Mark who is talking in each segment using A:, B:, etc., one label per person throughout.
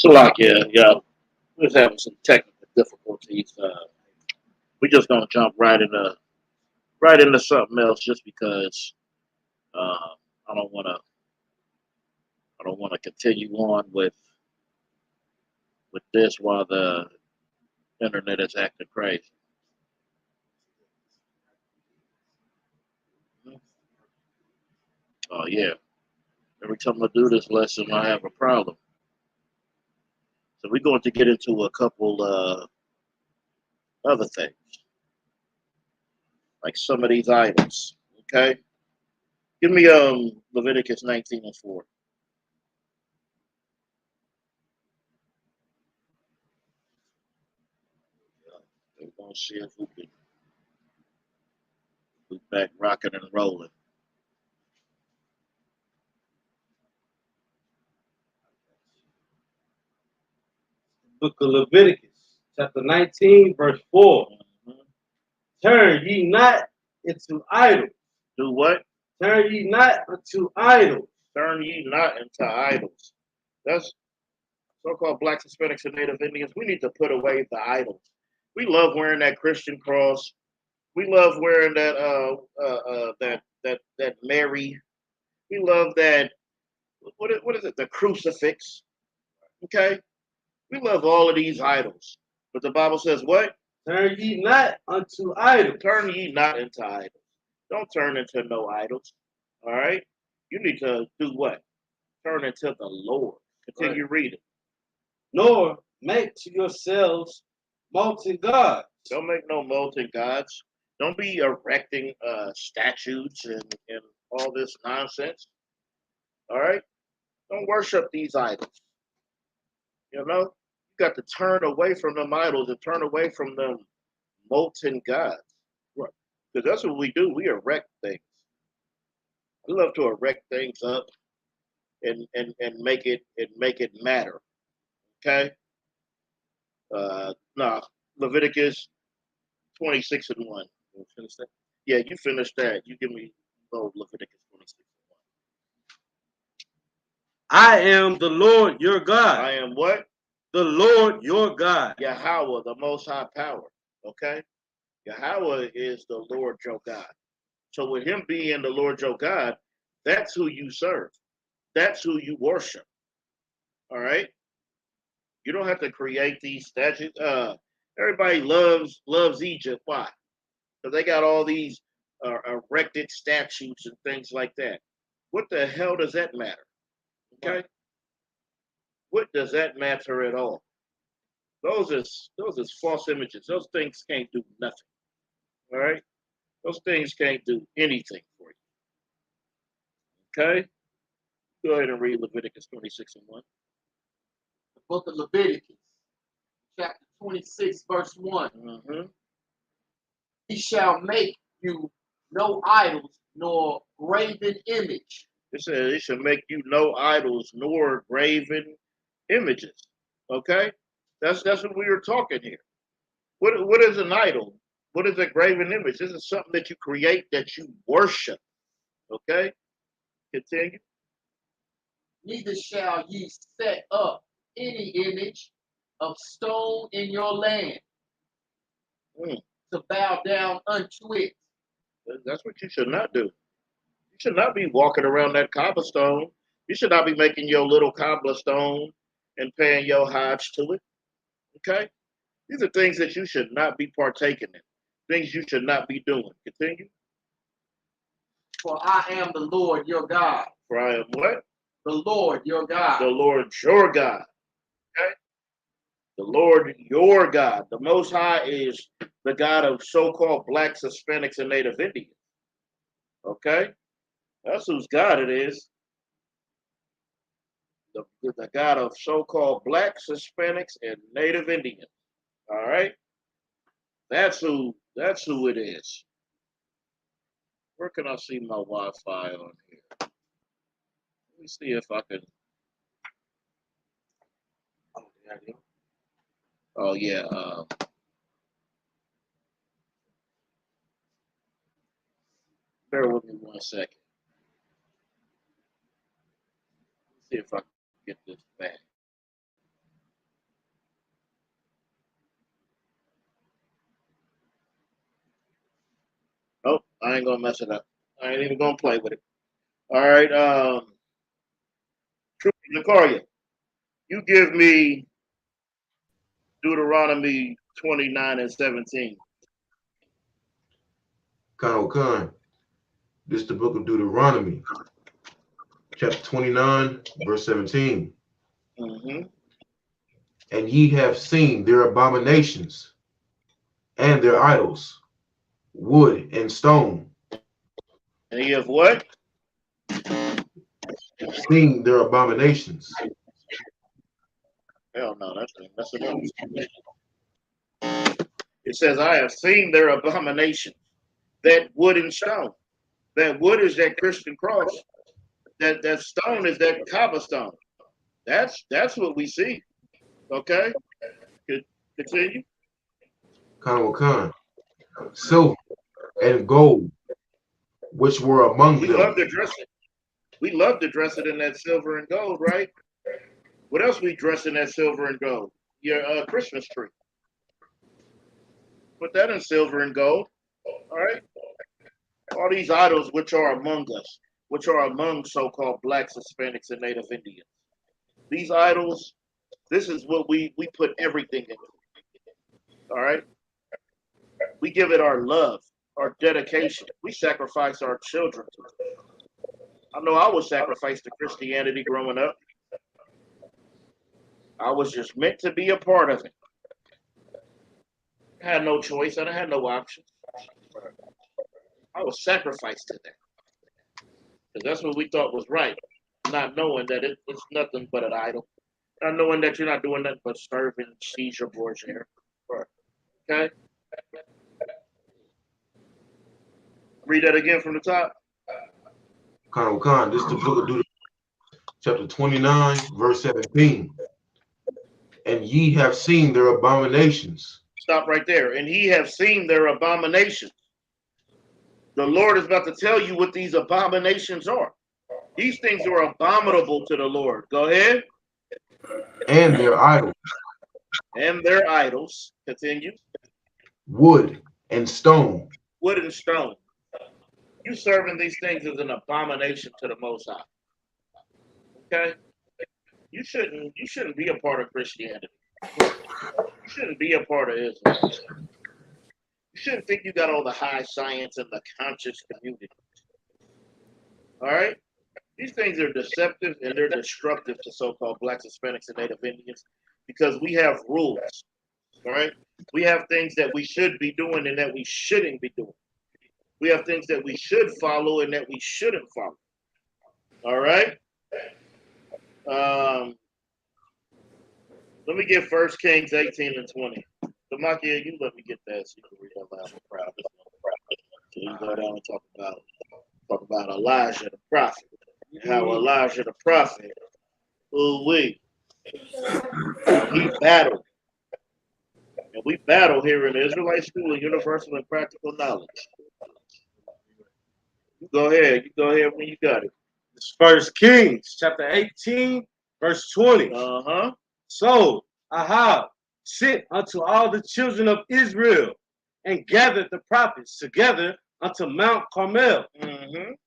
A: So like yeah, we're just having some technical difficulties. We just gonna jump right into something else just because uh, I don't wanna I don't wanna continue on with this while the internet is acting crazy. Oh yeah. Every time I do this lesson I have a problem. So we're going to get into a couple other things, like some of these items. Okay? Give me Leviticus 19:4. We're gonna see if we back rocking and rolling.
B: Book of Leviticus, chapter 19, verse 4.
A: Mhm.
B: Turn ye not into idols.
A: Do what?
B: Turn ye not unto idols.
A: Turn ye not into idols. That's so-called blacks, Hispanics, and Native Indians. We need to put away the idols. We love wearing that Christian cross. We love wearing that Mary. We love that. What is it? The crucifix. Okay. We love all of these idols, but the Bible says what?
B: Turn ye not unto idols.
A: Turn ye not into idols. Don't turn into no idols. All right. You need to do what? Turn into the Lord. Continue reading.
B: Nor make to yourselves molten gods.
A: Don't make no molten gods. Don't be erecting statues and all this nonsense. All right. Don't worship these idols. You know, you got to turn away from them idols and turn away from them molten gods.
B: Right.
A: Because that's what we do. We erect things. We love to erect things up and make it matter. Okay. Nah. Leviticus 26:1. You finish that? Yeah, you finish that. You give me Leviticus 26:1.
B: I am the Lord your God.
A: I am what?
B: The Lord your God.
A: Yahweh, the most high power. Okay? Yahweh is the Lord your God. So with him being the Lord your God, that's who you serve. That's who you worship. All right? You don't have to create these statues. Everybody loves Egypt. Why? Because they got all these erected statues and things like that. What the hell does that matter? Okay? What does that matter at all? Those is false images. Those things can't do nothing. All right? Those things can't do anything for you. Okay? Go ahead and read Leviticus 26:1.
C: The book of Leviticus, chapter 26, verse 1.
A: Mm-hmm.
C: He shall make you no idols nor graven image.
A: It says it should make you no idols nor graven images. Okay? That's what we were talking here. What is an idol? What is a graven image? This is something that you create that you worship. Okay? Continue.
C: Neither shall ye set up any image of stone in your land
A: Mm.
C: to bow down unto it.
A: That's what you should not do. You should not be walking around that cobblestone. You should not be making your little cobblestone and paying your homage to it. Okay? These are things that you should not be partaking in. Things you should not be doing. Continue.
C: For I am the Lord your God.
A: For I am what?
C: The Lord your God.
A: The Lord your God. Okay? The Lord your God. The Most High is the God of so-called blacks, Hispanics, and Native Indians. Okay? That's whose God it is. The God of so-called blacks, Hispanics, and Native Indians. All right? That's who it is. Where can I see my Wi-Fi on here? Let me see if I can. Oh yeah. Bear with me 1 second. Let's see if I can get this back. ain't gonna mess it up. I ain't even gonna play with it. All right. True Zakaria, you give me Deuteronomy 29:17.
D: Khan. This is the book of Deuteronomy, chapter 29, verse 17.
A: Mm-hmm.
D: And ye have seen their abominations and their idols, wood and stone.
A: And he have what?
D: Seen their abominations.
A: Hell no, that's enough. It says, I have seen their abomination, that wood and stone. That wood is that Christian cross. That stone is that cobblestone. That's what we see. Okay? Continue.
D: Khan. Silver and gold, which were among
A: We
D: them.
A: love to dress it. We love to dress it in that silver and gold, right? What else we dress in that silver and gold? Your Christmas tree. Put that in silver and gold. All right? All these idols which are among us, which are among so-called blacks, Hispanics, and Native Indians. These idols, this is what we put everything in. All right? We give it our love, our dedication. We sacrifice our children to it. I know I was sacrificed to Christianity growing up. I was just meant to be a part of it. I had no choice and I had no options. I was sacrificed to that. Because that's what we thought was right. Not knowing that it's nothing but an idol. Not knowing that you're not doing nothing but serving Caesar Borgia. Okay? Read that again from the top.
D: Khan. This is the book of Deuteronomy, chapter 29, verse 17. And ye have seen their abominations.
A: Stop right there. And ye have seen their abominations. The Lord is about to tell you what these abominations are. These things are abominable to the Lord. Go ahead.
D: And their idols.
A: And their idols. Continue.
D: Wood and stone.
A: Wood and stone. You serving these things is an abomination to the Most High. Okay? You shouldn't be a part of Christianity. You shouldn't be a part of Islam. You shouldn't think you got all the high science and the conscious community. All right? These things are deceptive and they're destructive to so-called blacks, Hispanics, and Native Indians because we have rules. All right? We have things that we should be doing and that we shouldn't be doing. We have things that we should follow and that we shouldn't follow. All right? Let me get 1 Kings 18 and 20. Demakia, you let me get that so you can read that loud and proud. So you go down and talk about Elijah the prophet. And how Elijah the prophet, he battled. And we battle here in the Israelite School of Universal and Practical Knowledge. You go ahead when you got it.
B: It's 1 Kings, chapter 18, verse 20. So Ahab sent unto all the children of Israel and gathered the prophets together unto Mount Carmel.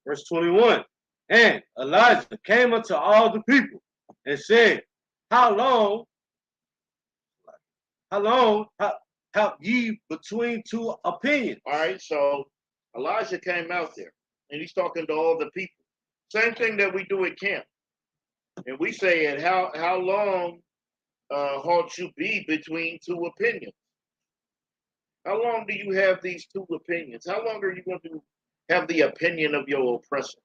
B: Verse 21. And Elijah came unto all the people and said, How long have ye between two opinions?
A: All right, so Elijah came out there and he's talking to all the people. Same thing that we do at camp. And we say, and how long halt you be between two opinions? How long do you have these two opinions? How long are you going to have the opinion of your oppressor?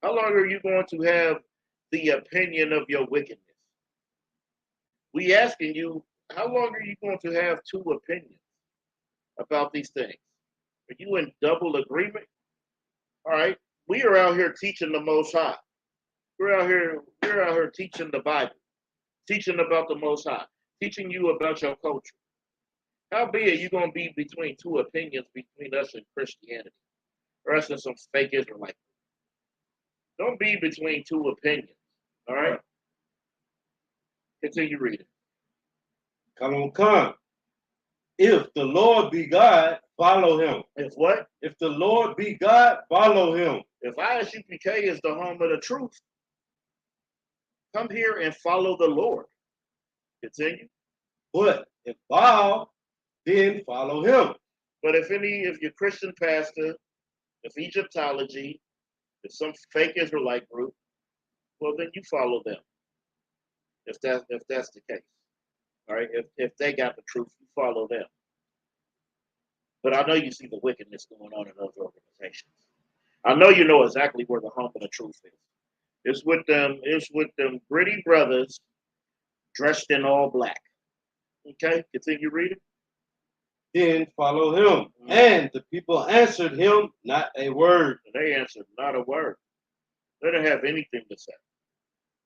A: How long are you going to have the opinion of your wickedness? We asking you, how long are you going to have two opinions about these things? Are you in double agreement? All right, we are out here teaching the Most High. We're out here teaching the Bible, teaching about the Most High, teaching you about your culture. How be it you gonna be between two opinions between us and Christianity, or us and some fake Israelite? Don't be between two opinions. All right. Continue reading.
B: Come on. If the Lord be God, follow him.
A: If what?
B: If the Lord be God, follow him.
A: If I.S.U.P.K is the home of the truth, come here and follow the Lord. Continue.
B: But if Baal, then follow him.
A: But if your Christian pastor, if Egyptology, if some fake Israelite group, well then you follow them. If that's the case. All right. If they got the truth, you follow them. But I know you see the wickedness going on in those organizations. I know you know exactly where the home of the truth is. It's with them gritty brothers dressed in all black. Okay, continue reading.
B: Then follow him. And the people answered him not a word.
A: They answered not a word. They didn't have anything to say.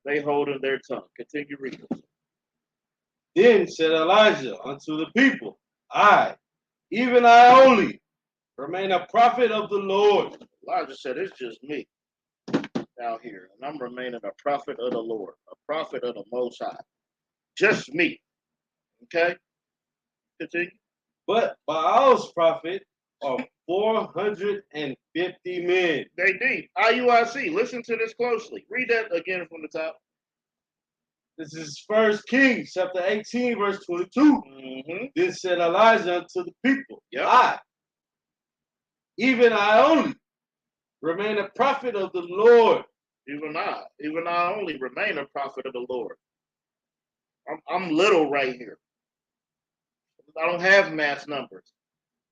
A: They holding their tongue. Continue reading.
B: Then said Elijah unto the people, even I only, remain a prophet of the Lord.
A: Elijah said, it's just me out here, and I'm remaining a prophet of the Lord, a prophet of the Most High. Just me. Okay? Continue.
B: But Baal's prophet are 450 men.
A: They deep. IUIC. Listen to this closely. Read that again from the top.
B: This is 1 Kings chapter 18, verse 22. Then said Elijah unto the people, even I only, remain a prophet of the Lord.
A: Even I only remain a prophet of the Lord. I'm little right here. I don't have mass numbers.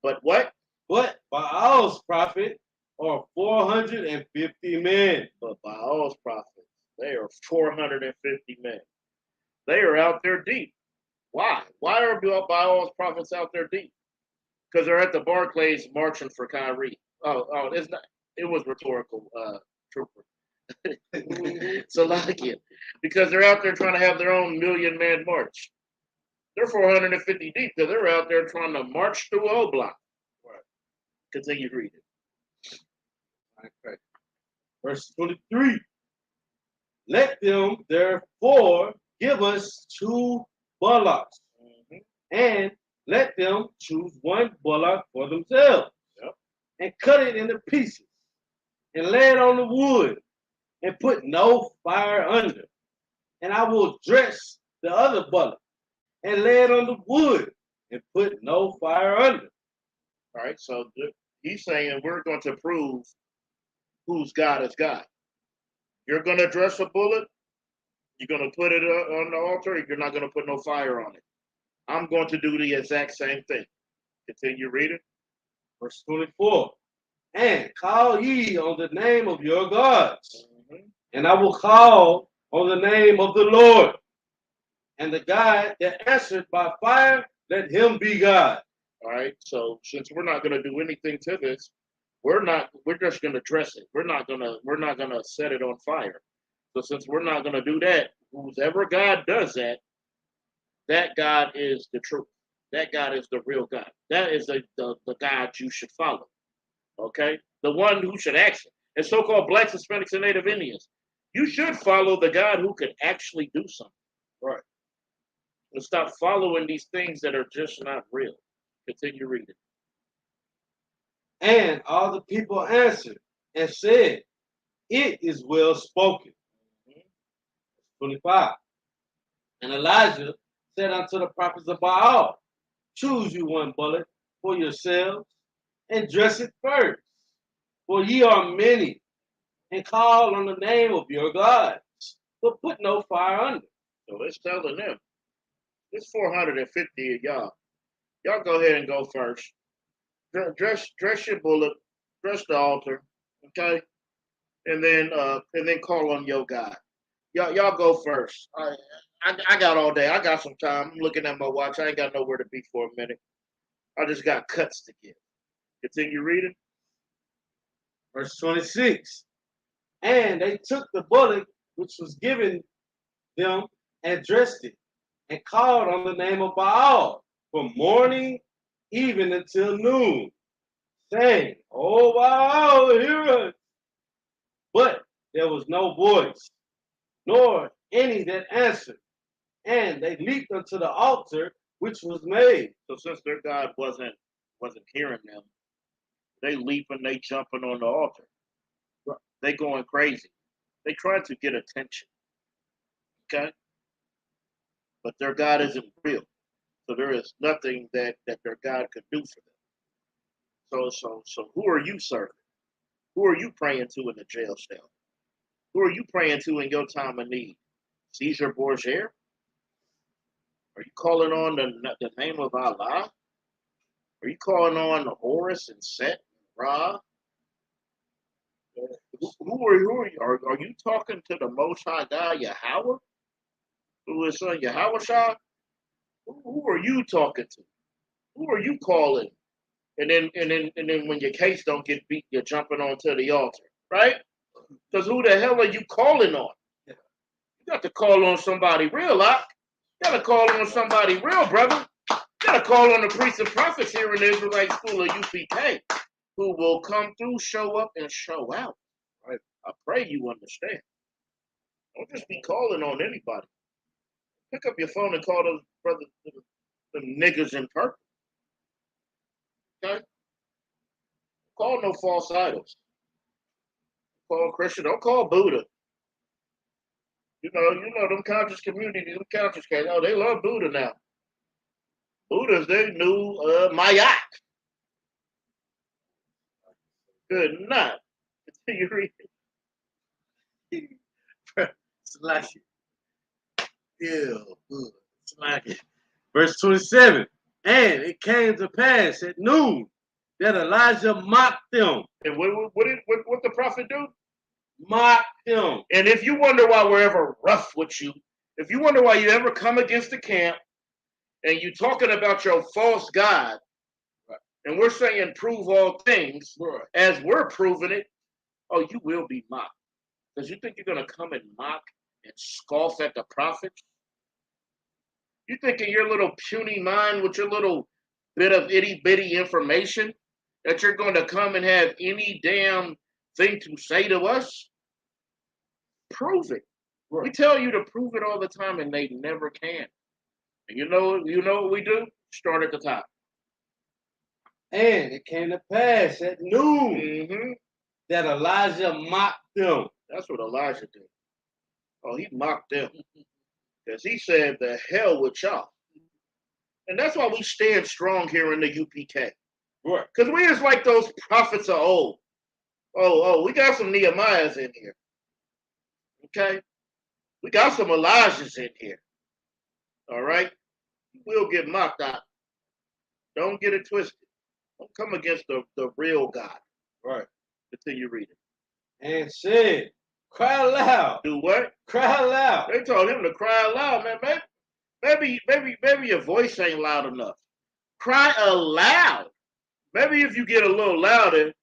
A: But what?
B: But Baal's prophet are 450 men.
A: But Baal's prophets, they are 450 men. They are out there deep. Why? Why are Baal's prophets out there deep? Because they're at the Barclays marching for Kyrie. Oh, it's not. It was rhetorical, trooper. Salakia. Because they're out there trying to have their own million-man march. They're 450 deep because they're out there trying to march through O Block. Right. Continue reading.
B: Okay. Verse 23. Let them therefore give us 2 bullocks, and let them choose 1 bullock for themselves, and cut it into pieces, and lay it on the wood, and put no fire under. And I will dress the other bullock, and lay it on the wood, and put no fire under.
A: All right, so he's saying we're going to prove whose God is God. You're going to dress a bullet, you're going to put it on the altar, you're not going to put no fire on it. I'm going to do the exact same thing. Continue reading.
B: Verse 24. And call ye on the name of your gods, and I will call on the name of the Lord. And the God that answered by fire, let him be God.
A: All right, so since we're not going to do anything to this, we're just going to dress it. We're not going to set it on fire. So since we're not going to do that, whoever God does that, that God is the truth. That God is the real God. That is the God you should follow. Okay? The one who should act. And so-called blacks, Hispanics, and Native Indians, you should follow the God who could actually do something. Right. And stop following these things that are just not real. Continue reading.
B: And all the people answered and said, it is well spoken. 25. And Elijah said unto the prophets of Baal, choose you 1 bullet for yourselves, and dress it first, for ye are many, and call on the name of your gods, but put no fire under.
A: So it's telling them, it's 450 of y'all. Y'all go ahead and go first. Dress your bullet, dress the altar, okay, and then call on your God. Y'all go first. I got all day. I got some time. I'm looking at my watch. I ain't got nowhere to be for a minute. I just got cuts to give. Continue reading.
B: Verse 26. And they took the bullock which was given them and dressed it, and called on the name of Baal from morning even until noon, saying, O Baal, hear us. But there was no voice, nor any that answered. And they leaped unto the altar which was made.
A: So since their God wasn't wasn't hearing them. They leaping, they jumping on the altar. They going crazy. They trying to get attention. Okay? But their God isn't real. So there is nothing that their God could do for them. So who are you serving? Who are you praying to in the jail cell? Who are you praying to in your time of need? Caesar Borgia? Are you calling on the name of Allah? Are you calling on Horus and Set and Ra? Who are you? Are you talking to the Most High God, Yahweh? Who is son Yahweh Shah? Who are you talking to? Who are you calling? And then when your case don't get beat, you're jumping onto the altar, right? Because who the hell are you calling on? You got to call on somebody real, You got to call on somebody real, brother. You got to call on the priests and prophets here in the Israelite school of UPK, who will come through, show up, and show out. Right? I pray you understand. Don't just be calling on anybody. Pick up your phone and call those brothers, the niggas in purple. Okay? Call no false idols. Call Christian. Don't call Buddha. You know them conscious communities, them conscious guys. Oh, they love Buddha now. Buddha's their new Mayak. Good night. You read it.
B: Slash it. Ew. Slash it. Verse 27. And it came to pass at noon that Elijah mocked them.
A: And what the prophet do?
B: Mocked them.
A: And if you wonder why we're ever rough with you, if you wonder why you ever come against the camp and you talking about your false God, and we're saying prove all things, as we're proving it, oh, you will be mocked. Because you think you're going to come and mock and scoff at the prophets? You think in your little puny mind with your little bit of itty-bitty information that you're going to come and have any damn thing to say to us? Prove it. We tell you to prove it all the time, and they never can. And you know what we do? Start at the top.
B: And it came to pass at noon that Elijah mocked them.
A: That's what Elijah did. Oh, he mocked them. Because he said, the hell with y'all. And that's why we stand strong here in the UPK.
B: Right.
A: Because we is like those prophets of old. Oh, we got some Nehemiahs in here. Okay? We got some Elijahs in here. All right? We'll get mocked out. Don't get it twisted. Don't come against the real God.
B: Right.
A: Continue reading.
B: And said, cry aloud.
A: Do what?
B: Cry aloud.
A: They told him to cry aloud, man. Maybe your voice ain't loud enough. Cry aloud. Maybe if you get a little louder,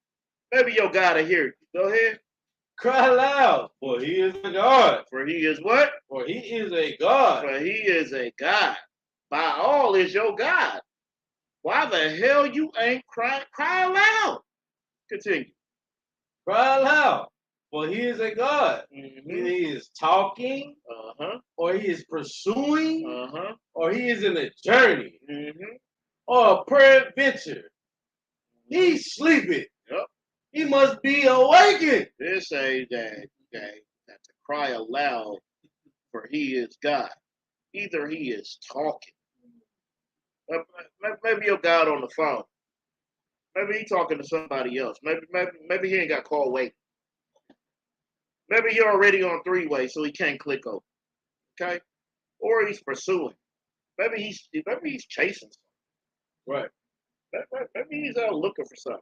A: maybe your God will hear you. Go ahead.
B: Cry aloud, for he is a God.
A: For he is what?
B: For he is a God.
A: For he is a God. By all is your God. Why the hell you ain't crying? Cry aloud. Continue.
B: Cry aloud, for he is a God. Either he is talking, or he is pursuing, or he is in a journey, or a peradventure. He's sleeping.
A: Yep.
B: He must be awakened.
A: They say that to cry aloud, for he is God. Either he is talking. Maybe your God on the phone. Maybe he talking to somebody else. Maybe he ain't got call waiting. Maybe you're already on three-way, so he can't click over. Okay? Or he's pursuing. Maybe he's chasing something.
B: Right.
A: Maybe he's out looking for something.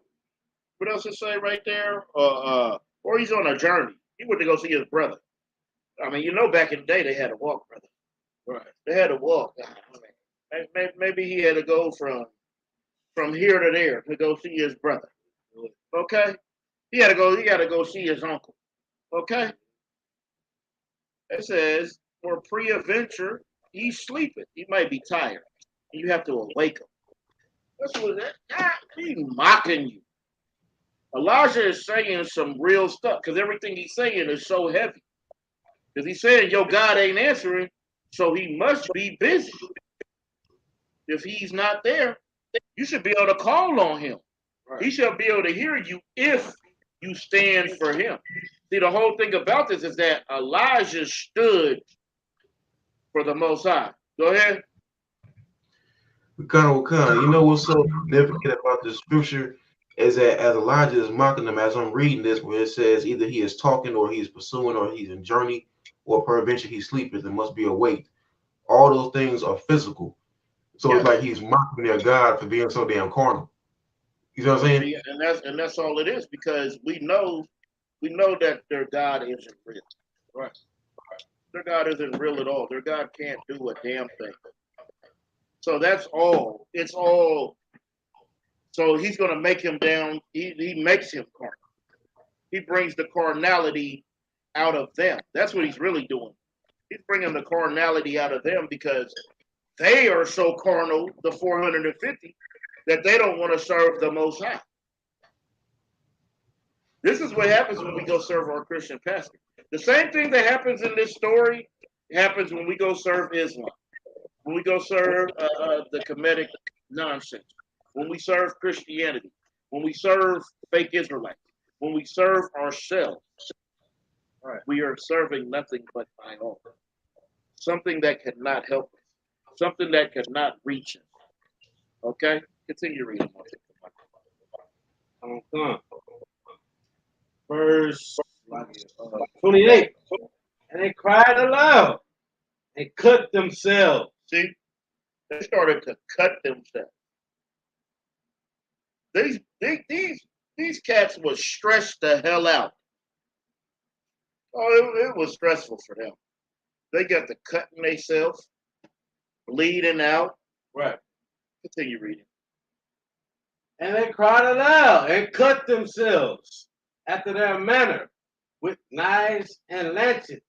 A: What else to say right there? Or he's on a journey. He went to go see his brother. I mean, back in the day they had to walk, brother.
B: Right.
A: They had to walk. Maybe he had to go from here to there to go see his brother. Okay? He had to go see his uncle. Okay? It says, for pre-adventure, he's sleeping. He might be tired. You have to awake him. That's what he's mocking you. Elijah is saying some real stuff because everything he's saying is so heavy. Because he's saying your God ain't answering, so he must be busy. If he's not there, You should be able to call on him.
B: Right.
A: He shall be able to hear you if you stand for him. See, the whole thing about this is that Elijah stood for the Most High. Go ahead.
D: You know what's so significant about the scripture is that as Elijah is mocking them, as I'm reading this, where it says either he is talking or he is pursuing or he's in journey or peradventure he sleepeth and must be awake. All those things are physical. So it's like he's mocking their God for being so damn carnal. You know what I'm saying?
A: And that's all it is, because we know that their God isn't real.
B: Right.
A: Their God isn't real at all. Their God can't do a damn thing. So that's all. It's all. So he's going to make him down. He makes him carnal. He brings the carnality out of them. That's what he's really doing. He's bringing the carnality out of them because they are so carnal, the 450, that they don't want to serve the Most High. This is what happens when we go serve our Christian pastor. The same thing that happens in this story happens when we go serve Islam. When we go serve the Kemetic nonsense, when we serve Christianity, when we serve fake Israelites, when we serve ourselves, right, we are serving nothing but my own. Something that cannot help us, something that cannot reach us. Okay? Continue reading.
B: Verse 28. And they cried aloud and cut themselves.
A: See? They started to cut themselves. These cats were stressed the hell out. Oh, it was stressful for them. They got to cutting themselves, bleeding out.
B: Right.
A: Continue reading.
B: And they cried aloud and cut themselves after their manner with knives and lancets,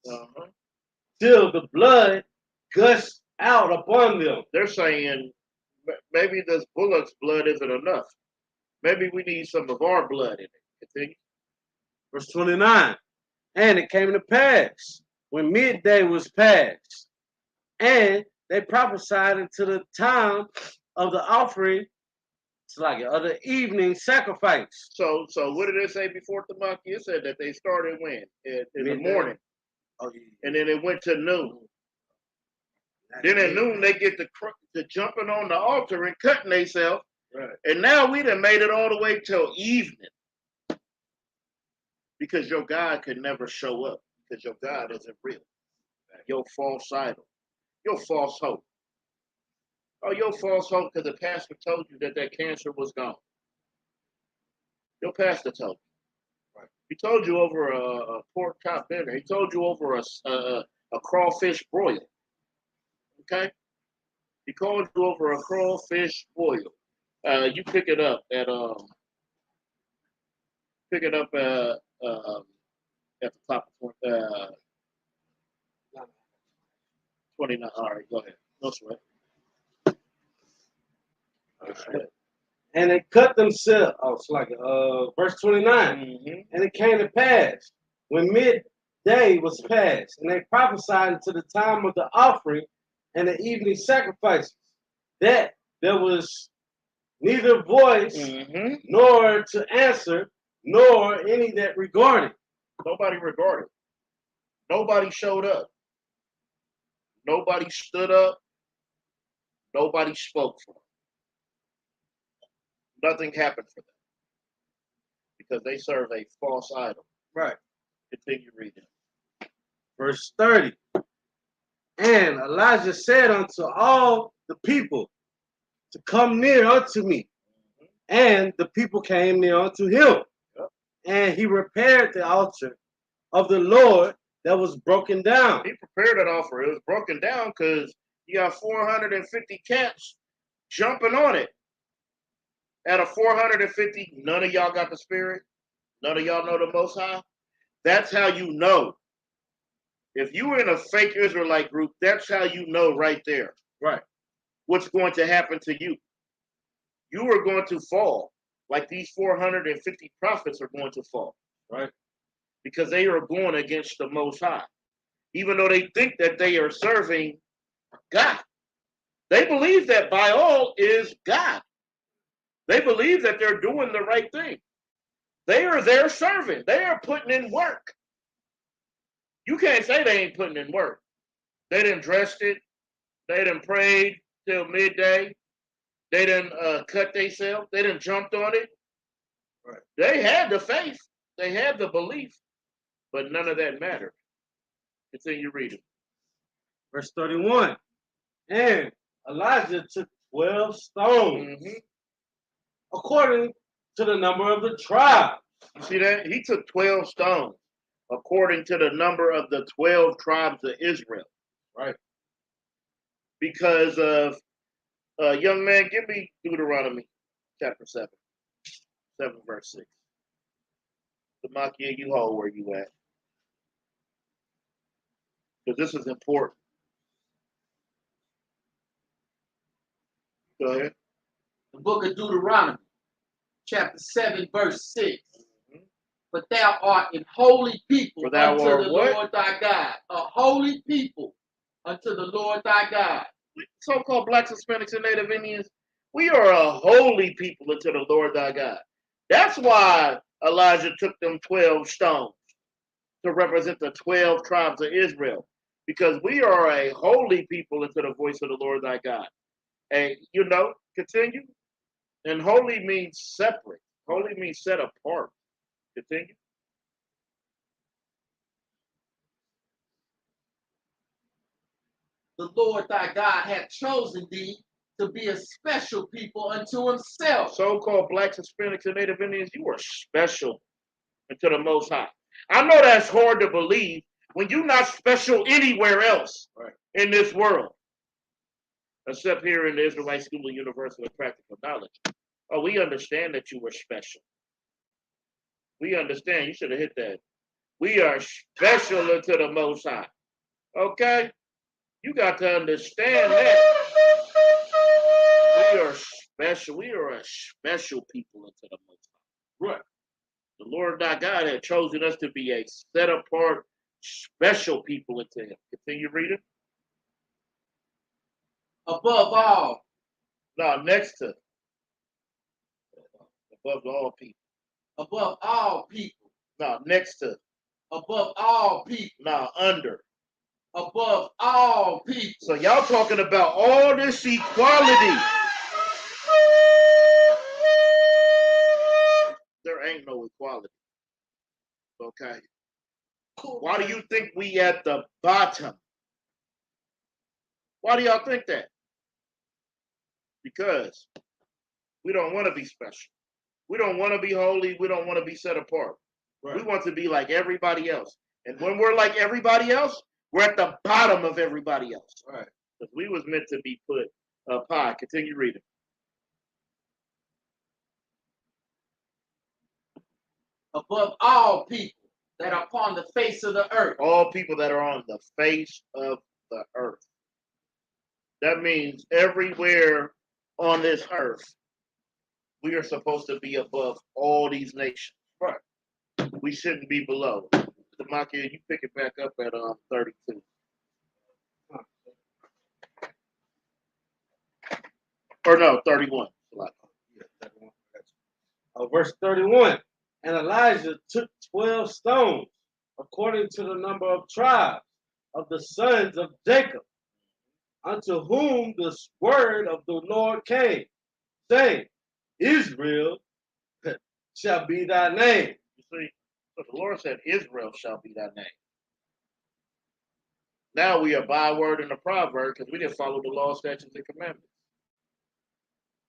B: till the blood gushed out upon them.
A: They're saying maybe this bullock's blood isn't enough. Maybe we need some of our blood in it. Continue.
B: Verse 29. And it came to pass when midday was past, and they prophesied until the time of the offering, it's like other evening sacrifice.
A: So what did it say before Tamaki? It said that they started when? In the morning.
B: Oh, yeah.
A: And then it went to noon. Then at noon they get to jumping on the altar and cutting themselves.
B: Right.
A: And now we done made it all the way till evening. Because your God could never show up. Because your God isn't real. Your false idol. Your false hope. Oh, your false hope because the pastor told you that cancer was gone. Your pastor told you. Right. He told you over a pork chop dinner. He told you over a crawfish broil. Okay? He called you over a crawfish broil. You pick it up at the top of 29. All right, go ahead. No sweat.
B: Right. And they cut themselves. Oh, it's like verse 29. Mm-hmm. And it came to pass when midday was past, and they prophesied until the time of the offering and the evening sacrifices, that there was neither voice nor to answer, nor any that regarded.
A: Nobody regarded. Nobody showed up. Nobody stood up. Nobody spoke for them. Nothing happened for them because they serve a false idol.
B: Right.
A: Continue reading.
B: Verse 30. And Elijah said unto all the people to come near unto me. And the people came near unto him. Yep. And he repaired the altar of the Lord that was broken down.
A: He prepared an altar. It was broken down because you got 450 cats jumping on it. Out of 450, none of y'all got the Spirit. None of y'all know the Most High. That's how you know. If you were in a fake Israelite group, that's how you know right there.
B: Right.
A: What's going to happen to you. You are going to fall like these 450 prophets are going to fall.
B: Right.
A: Because they are going against the Most High. Even though they think that they are serving God. They believe that Baal is God. They believe that they're doing the right thing. They are their servant. They are putting in work. You can't say they ain't putting in work. They done dressed it. They done prayed till midday. They done cut themselves. They done jumped on it.
B: Right.
A: They had the faith. They had the belief. But none of that mattered. Continue reading.
B: Verse 31. And Elijah took 12 stones, according to the number of the tribe.
A: You see that? He took 12 stones, according to the number of the 12 tribes of Israel.
B: Right.
A: Because of, young man, give me Deuteronomy chapter 7 verse 6. The Makia, you hold where you at. Because this is important. Go ahead.
C: The book of Deuteronomy, chapter 7, verse 6. But thou art an holy people unto the Lord thy God. A holy people unto the Lord thy God.
A: So-called blacks, Hispanics, and Native Indians, we are a holy people unto the Lord thy God. That's why Elijah took them 12 stones to represent the 12 tribes of Israel. Because we are a holy people unto the voice of the Lord thy God. And, continue. And holy means separate. Holy means set apart. Continue.
C: The Lord thy God hath chosen thee to be a special people unto himself.
A: So-called blacks, Hispanics, and Native Indians, you are special unto the Most High. I know that's hard to believe when you're not special anywhere else in this world, except here in the Israelite School of Universal and Practical Knowledge. Oh, we understand that you were special. We understand. You should have hit that. We are special unto the Most High. Okay? You got to understand that. We are special. We are a special people unto the Most High. Right. The Lord thy God had chosen us to be a set apart, special people unto him. Continue reading.
C: Above all.
A: Now, next to. Above all people.
C: Above all people.
A: Now, next to.
C: Above all people.
A: Now, under.
C: Above all people.
A: So y'all talking about all this equality. There ain't no equality. Okay. Why do you think we at the bottom? Why do y'all think that? Because we don't want to be special. We don't want to be holy. We don't want to be set apart. Right. We want to be like everybody else. And when we're like everybody else, we're at the bottom of everybody else. Right. Because we was meant to be put up high. Continue reading.
C: Above all people that are upon the face of the earth.
A: All people that are on the face of the earth. That means everywhere on this earth, we are supposed to be above all these nations. Right. We shouldn't be below. Makia, you pick it back up at 32. Or no, 31.
B: Yeah, 31. Verse 31. And Elijah took 12 stones, according to the number of tribes of the sons of Jacob, unto whom the word of the Lord came, saying, Israel shall be thy name.
A: You see, so the Lord said, Israel shall be thy name. Now we are byword in the proverb because we didn't follow the law, statutes, and commandments.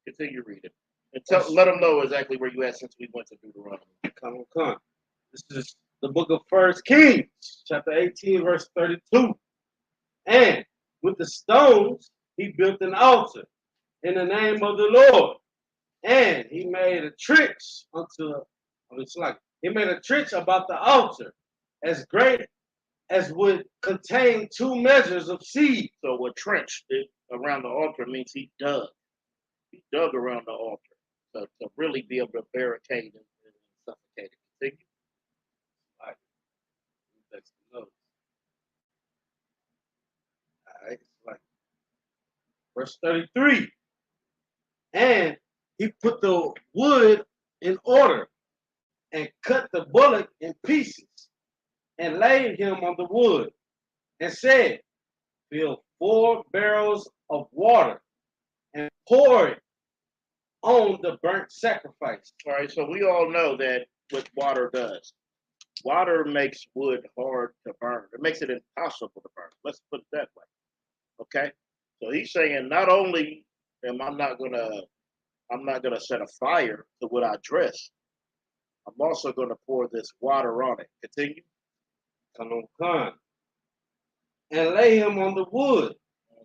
A: Continue reading. And let them know exactly where you at since we went to Deuteronomy.
B: Come. This is the book of 1 Kings, chapter 18, verse 32. And with the stones, he built an altar in the name of the Lord. And he made a trench he made a trench about the altar as great as would contain 2 measures of seed.
A: So a trench around the altar means he dug. He dug around the altar to really be able to barricade and suffocate it. Continue.
B: All right. Verse 33. And he put the wood in order and cut the bullock in pieces and laid him on the wood and said, fill 4 barrels of water and pour it on the burnt sacrifice.
A: All right, so we all know that what water does. Water makes wood hard to burn. It makes it impossible to burn. Let's put it that way. Okay? So he's saying not only am I'm not gonna set a fire to what I dress, I'm also gonna pour this water on it. Continue.
B: And lay him on the wood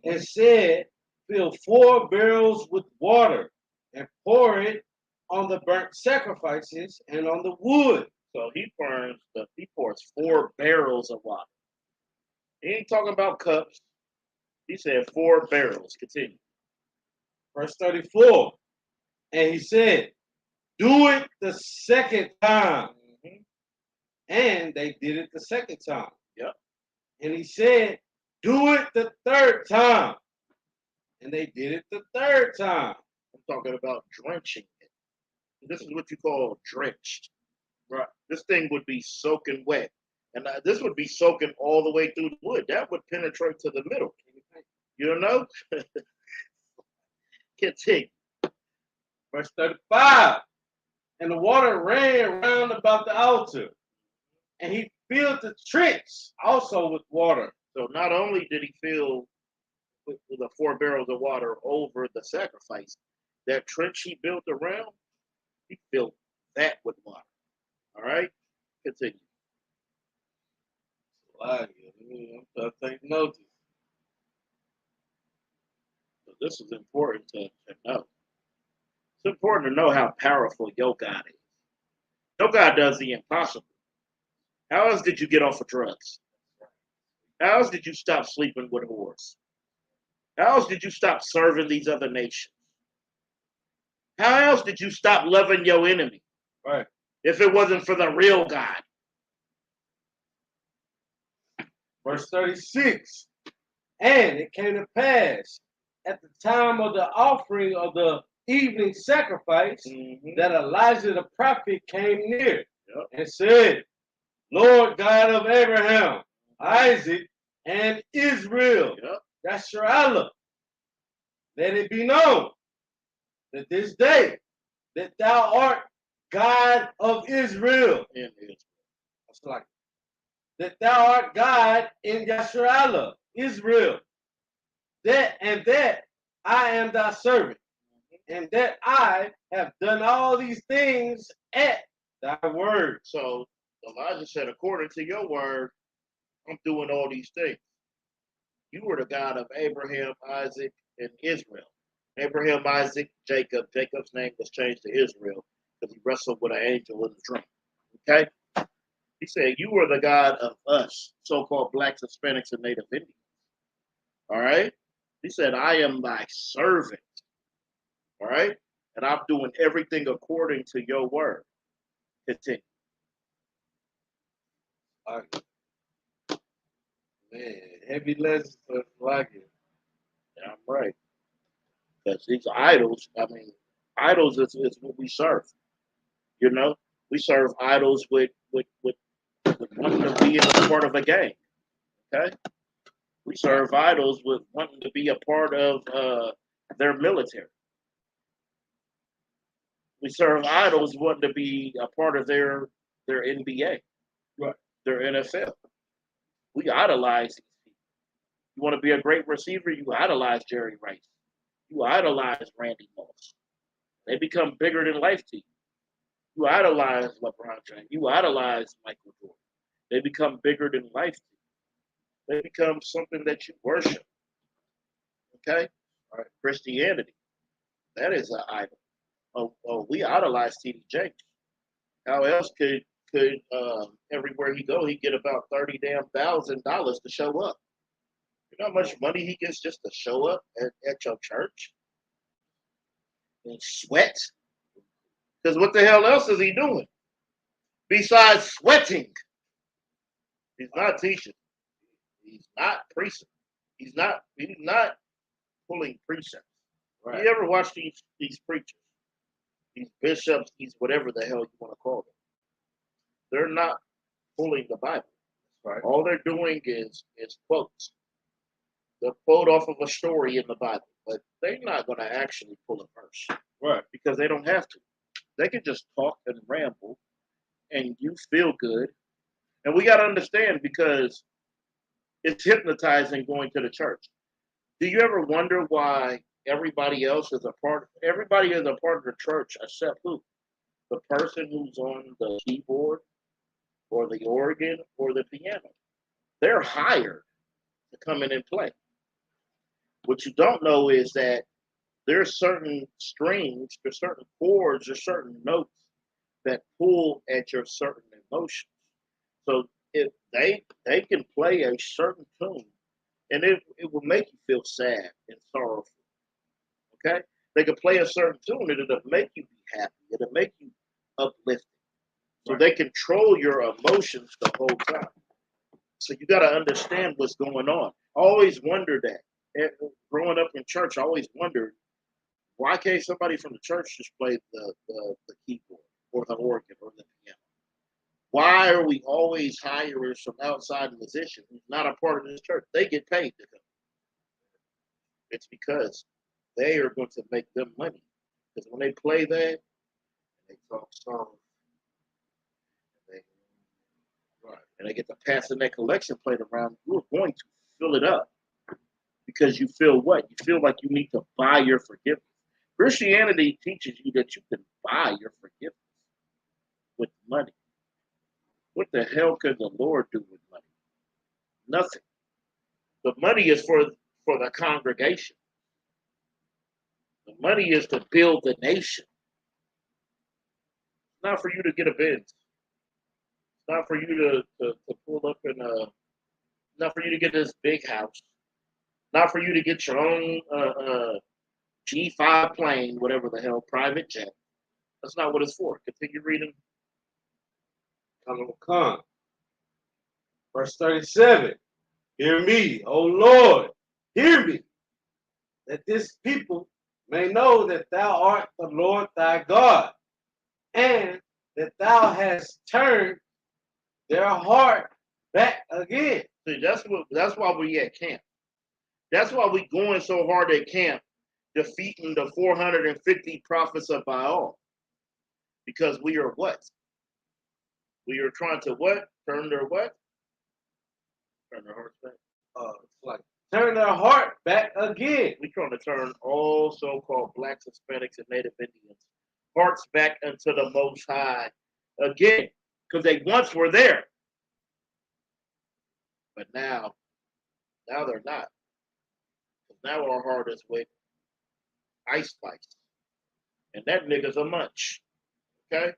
B: and said, fill 4 barrels with water and pour it on the burnt sacrifices and on the wood.
A: So he pours 4 barrels of water. He ain't talking about cups. He said 4 barrels. Continue.
B: Verse 34. And he said, do it the second time.
A: Mm-hmm.
B: And they did it the second time.
A: Yep.
B: And he said, do it the third time. And they did it the third time.
A: I'm talking about drenching it. This is what you call drenched. Right. This thing would be soaking wet. And this would be soaking all the way through the wood. That would penetrate to the middle. You know? Continue.
B: Verse 35. And the water ran round about the altar. And he filled the trench also with water.
A: So not only did he fill with the 4 barrels of water over the sacrifice, that trench he built around, he filled that with water. All right? Continue.
B: I'm trying to take notice.
A: So this is important to know. It's important to know how powerful your God is. Your God does the impossible. How else did you get off of drugs? How else did you stop sleeping with whores? How else did you stop serving these other nations? How else did you stop loving your enemy?
B: Right.
A: If it wasn't for the real God.
B: Verse 36. And it came to pass at the time of the offering of the evening sacrifice that Elijah the prophet came near and said, Lord God of Abraham, Isaac, and Israel, that's SHALAM, let it be known that this day that thou art God of Israel. That's like that thou art God in Yasharallah, Israel. That I am thy servant, and that I have done all these things at thy word.
A: So Elijah said, according to your word, I'm doing all these things. You were the God of Abraham, Isaac, and Israel. Abraham, Isaac, Jacob. Jacob's name was changed to Israel because he wrestled with an angel in a dream. Okay? He said, you were the God of us, so-called blacks, Hispanics, and Native Indians. All right? He said, I am thy servant. All right? And I'm doing everything according to your word. Continue.
B: All right. Man, heavy lessons like it.
A: Yeah, I'm right. Because these idols, idols is what we serve. You know? We serve idols with wanting to be a part of a gang. Okay? We serve idols with wanting to be a part of their military. We serve idols wanting to be a part of their NBA,
B: right?
A: Their NFL. We idolize these people. You want to be a great receiver, you idolize Jerry Rice. You idolize Randy Moss. They become bigger than life to you. You idolize LeBron James. You idolize Michael Jordan. They become bigger than life to you. They become something that you worship. Okay? All right. Christianity. That is an idol. Oh, we idolize T.D. Jakes. How else could everywhere he go, he get about $30,000 to show up? You know how much money he gets just to show up at your church? And sweat? Because what the hell else is he doing? Besides sweating. He's not teaching. He's not preaching. He's not pulling precepts. Right. You ever watch these preachers? these bishops, these whatever the hell you want to call them, they're not pulling the Bible. Right. All they're doing is quotes. They'll quote off of a story in the Bible, but they're not going to actually pull a verse. Right. Because they don't have to. They can just talk and ramble, and you feel good. And we got to understand, because it's hypnotizing going to the church. Do you ever wonder why everybody is a part of the church except who? The person who's on the keyboard or the organ or the piano. They're hired to come in and play. What you don't know is that there's certain strings, there's certain chords, there's certain notes that pull at your certain emotions. So if they can play a certain tune, and it will make you feel sad and sorrowful. Okay? They can play a certain tune and it'll make you be happy. It'll make you uplifted. So they control your emotions the whole time. So you got to understand what's going on. I always wondered that. Growing up in church, I always wondered, why can't somebody from the church just play the keyboard or the organ or the piano? Why are we always hiring some outside musician who's not a part of this church? They get paid to come. It's because they are going to make them money. Because when they play that, they talk songs. And they get to passing that collection plate around, you're going to fill it up. Because you feel what? You feel like you need to buy your forgiveness. Christianity teaches you that you can buy your forgiveness with money. What the hell could the Lord do with money? Nothing. The money is for the congregation. The money is to build the nation. It's not for you to get a Benz. It's not for you to pull up in not for you to get this big house. Not for you to get your own G5 plane, whatever the hell, private jet. That's not what it's for. Continue reading.
B: Come. Verse 37. Hear me, O Lord, hear me, that this people may know that thou art the Lord thy God, and that thou hast turned their heart back again.
A: See, that's why we at camp. That's why we going so hard at camp, defeating the 450 prophets of Baal. Because we are what? We are trying to what? Turn their what? Turn their hearts back.
B: Like turn their heart back again.
A: We're trying to turn all so-called blacks, Hispanics, and Native Indians hearts back unto the Most High again, because they once were there, but now they're not. Now our heart is with I.S.U.P.K, and that nigga's a munch. Okay,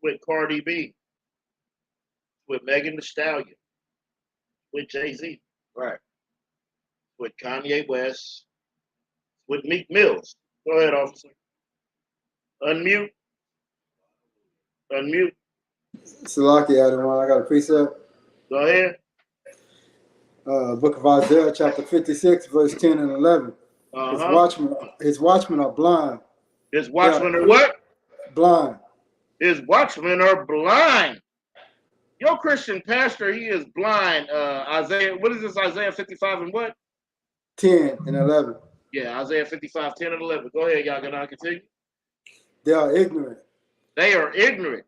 A: with Cardi B, with Megan Thee Stallion, with Jay-Z,
B: right,
A: with Kanye West, with Meek Mills. Go ahead, officer. Unmute.
E: Salaki, I got a precept.
A: Go ahead.
E: Book of Isaiah, chapter 56, verse 10 and 11. His watchmen are blind.
A: His watchmen are what?
E: Blind.
A: His watchmen are blind. Your Christian pastor, he is blind. Isaiah, what is this? Isaiah 55 and what?
E: 10 and 11.
A: Yeah, Isaiah 55, 10 and 11. Go ahead, y'all. Can I continue?
E: They are ignorant.
A: They are ignorant.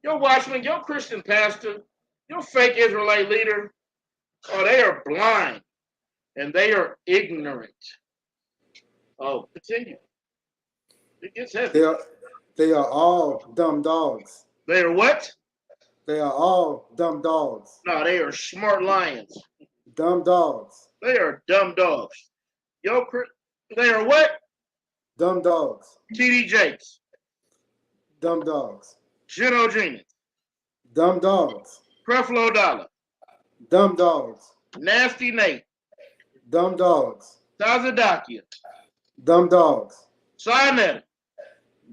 A: Your watchman, your Christian pastor, your fake Israelite leader, oh, they are blind and they are ignorant. Oh, continue. It gets heavy.
E: They are all dumb dogs.
A: They are what?
E: They are all dumb dogs.
A: No, they are smart lions.
E: Dumb dogs.
A: They are dumb dogs. They are what?
E: Dumb dogs.
A: TD Jakes.
E: Dumb dogs.
A: Gino Genius.
E: Dumb dogs.
A: Creflo Dollar.
E: Dumb dogs.
A: Nasty Nate.
E: Dumb dogs.
A: Tazadakia.
E: Dumb dogs.
A: Sinetta.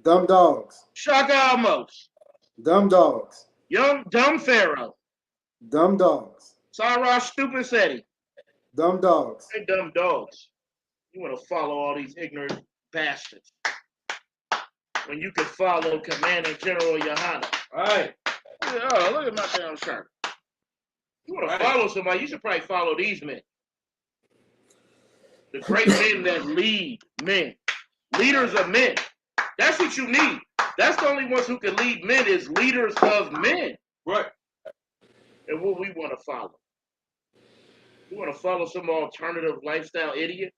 E: Dumb dogs.
A: Shaka Amos.
E: Dumb dogs.
A: Young Dumb Pharaoh.
E: Dumb dogs.
A: Sarah Stupid Seti.
E: Dumb dogs.
A: Hey, dumb dogs. You want to follow all these ignorant bastards. when you can follow Commanding General Yahanna.
B: Right.
A: Oh, look at my damn shirt. You want to follow somebody, you should probably follow these men. The great men that lead men. Leaders of men. That's what you need. That's the only ones who can lead men is leaders of men.
B: Right.
A: And what we want to follow. You want to follow some alternative lifestyle idiot?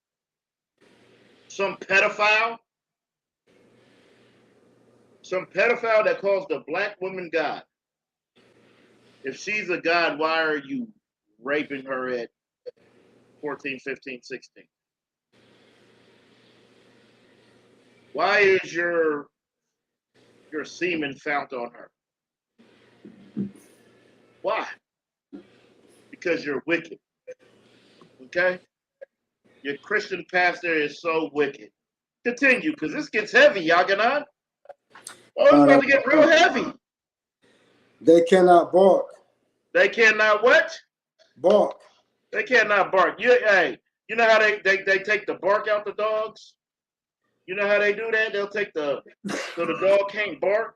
A: Some pedophile? Some pedophile that calls the black woman God. If she's a God, why are you raping her at 14, 15, 16? Why is your semen found on her? Why? Because you're wicked. Okay? Your Christian pastor is so wicked. Continue, because this gets heavy, Yahanan. Oh, it's about to get real heavy.
E: They cannot bark.
A: They cannot what?
E: Bark.
A: They cannot bark. Hey, you know how they take the bark out the dogs? You know how they do that? They'll take so the dog can't bark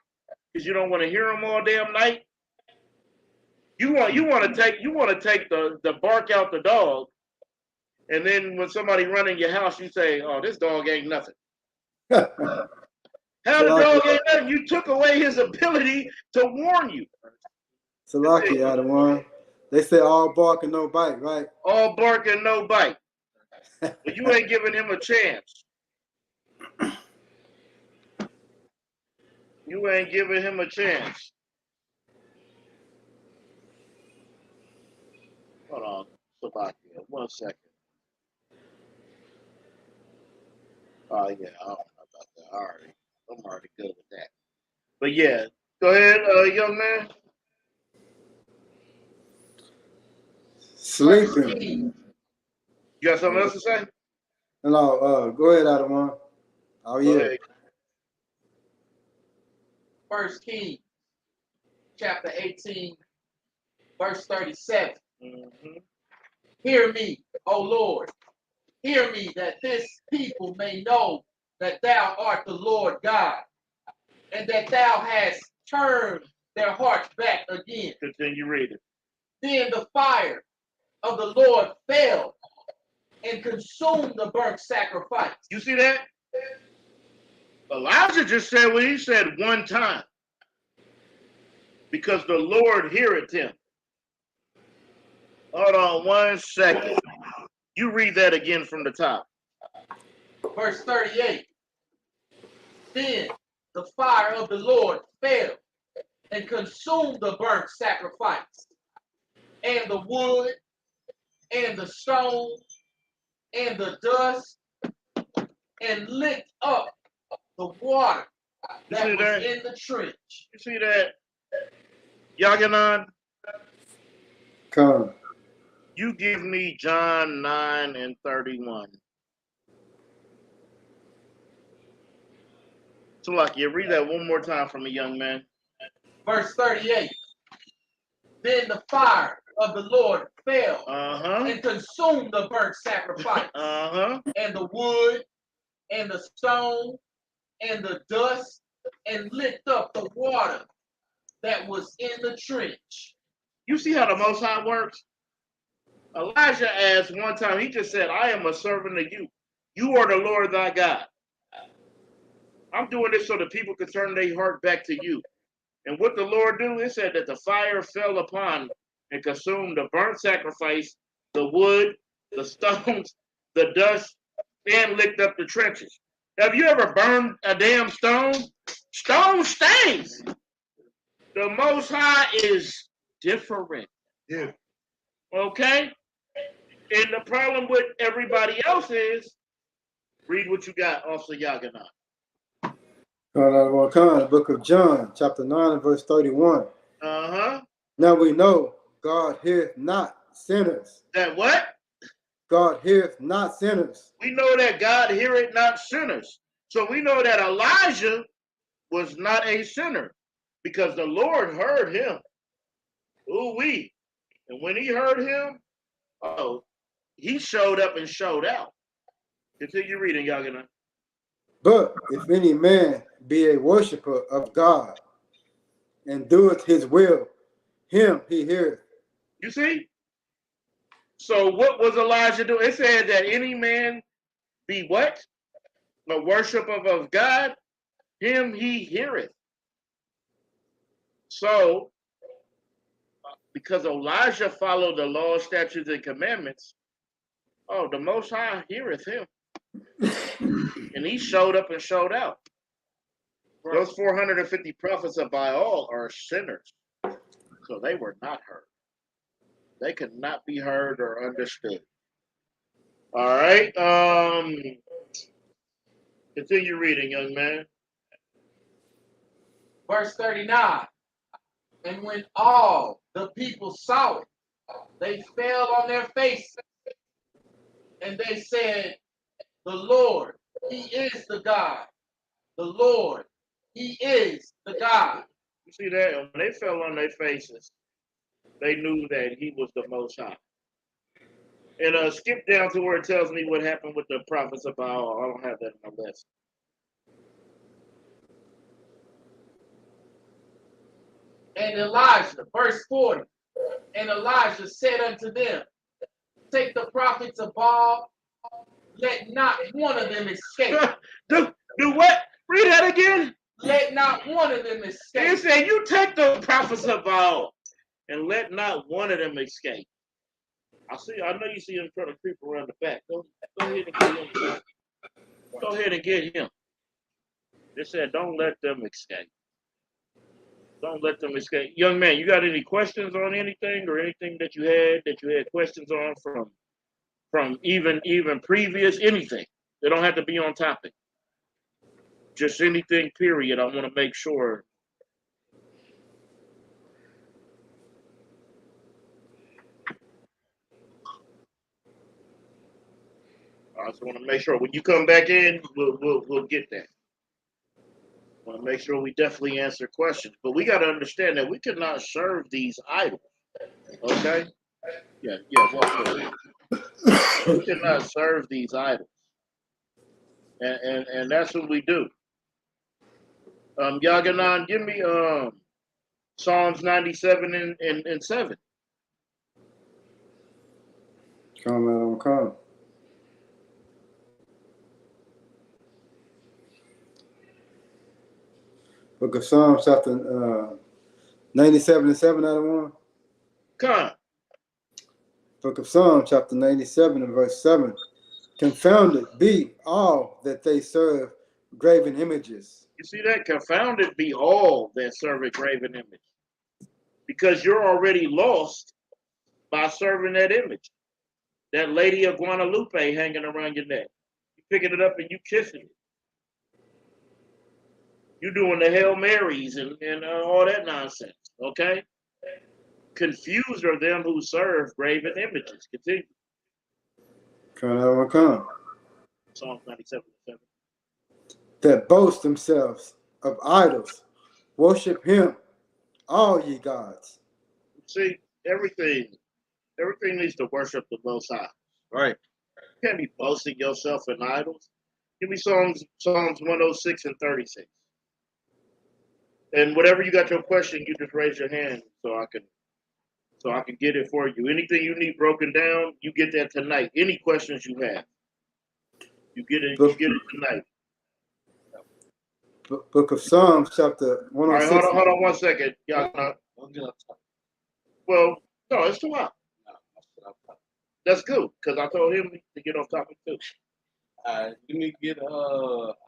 A: because you don't want to hear them all damn night. You want to take the bark out the dog, and then when somebody run in your house, you say, "Oh, this dog ain't nothing." How the dog ain't nothing? You took away his ability to warn you.
E: Salaki, Adawan. They say all bark and no bite, right?
A: All bark and no bite. But you ain't giving him a chance. You ain't giving him a chance. Hold on, Salakia, 1 second. Oh yeah, I don't know about that. I'm already good with that. But yeah, go ahead, young man.
E: Sleeping.
A: You got something else to say?
E: No, go ahead, Adawan. Oh yeah.
C: 1 Kings, chapter 18, verse 37.
A: Mm-hmm.
C: Hear me, O Lord. Hear me, that this people may know that thou art the Lord God, and that thou hast turned their hearts back again.
A: Continue reading.
C: Then the fire of the Lord fell and consumed the burnt sacrifice.
A: You see that? Elijah just said what he said one time. Because the Lord heareth him. Hold on 1 second. You read that again from the top.
C: Verse 38. Then the fire of the Lord fell and consumed the burnt sacrifice, and the wood, and the stone, and the dust, and licked up the water that was in the trench.
A: You see that? Yahanan?
E: Come.
A: You give me John 9 and 31. So, Salakia, read that one more time for me, young man.
C: Verse 38. Then the fire of the Lord fell and consumed the burnt sacrifice, and the wood, and the stone, and the dust, and licked up the water that was in the trench.
A: You see how the Most High works? Elijah asked one time, he just said, I am a servant of you. You are the Lord thy God. I'm doing this so the people can turn their heart back to you. And what the Lord do, it said that the fire fell upon and consumed the burnt sacrifice, the wood, the stones, the dust, and licked up the trenches. Have you ever burned a damn stone? Stone stays. The Most High is different.
B: Yeah.
A: Okay? And the problem with everybody else is, read what you got, Officer Yahanan.
E: The book of John, chapter 9 and verse 31. Now we know God heareth not sinners.
A: That what?
E: God heareth not sinners.
A: We know that God heareth not sinners. So we know that Elijah was not a sinner because the Lord heard him. Ooh-wee. And when he heard him, he showed up and showed out. Continue reading, Yahanan.
E: But if any man be a worshiper of God, and doeth his will, him he heareth.
A: You see? So what was Elijah doing? It said that any man be what? A worshiper of God, him he heareth. So, because Elijah followed the law, statutes, and commandments, oh, the Most High heareth him. And he showed up and showed out. Those 450 prophets of Baal are sinners. So they were not heard. They could not be heard or understood. All right. Continue reading, young man.
C: Verse 39. And when all the people saw it, they fell on their faces. And they said, the Lord, he is the God. The Lord, he is the God.
A: You see that? When they fell on their faces, they knew that he was the Most High. And skip down to where it tells me what happened with the prophets of Baal. I don't have that on my list.
C: And Elijah, verse 40, and Elijah said unto them, take the prophets of Baal, let not one of them escape.
A: Do what? Read that again.
C: Let not one of them escape.
A: He said, you take the prophets of Baal and let not one of them escape. I know you see him trying to creep around the back. Go ahead and get him. Go ahead and get him. They said, don't let them escape. Don't let them escape. Young man, you got any questions on anything or anything that you had questions on from even previous anything? They don't have to be on topic. Just anything, period. I want to make sure. I just want to make sure when you come back in, we'll get that. I want to make sure we definitely answer questions, but we got to understand that we cannot serve these idols. Okay? Yeah. We cannot serve these idols, and that's what we do. Yaganan, give me Psalms 97 and 7.
E: Comment on comment. Book of Psalms, chapter 97 and 7 out of 1.
A: Come.
E: Book of Psalms, chapter 97 and verse 7. Confounded be all that they serve graven images.
A: You see that? Confounded be all that serve a graven image. Because you're already lost by serving that image. That lady of Guadalupe hanging around your neck. You picking it up and you kissing it. You doing the Hail Marys and all that nonsense. Okay? Confused are them who serve graven images. Continue.
E: Come.
A: Psalms 97:7.
E: That boast themselves of idols, worship him, all ye gods.
A: See, everything needs to worship the Most High.
B: Right.
A: You can't be boasting yourself in idols. Give me Psalms 106 and 36. And whatever you got your question, you just raise your hand so I can get it for you. Anything you need broken down, you get that tonight. Any questions you have, you get it tonight.
E: Book of Psalms, chapter 106.
A: All right, hold on 1 second. Well, no, it's too hot. That's good, because I told him to get off topic too.
B: Let me get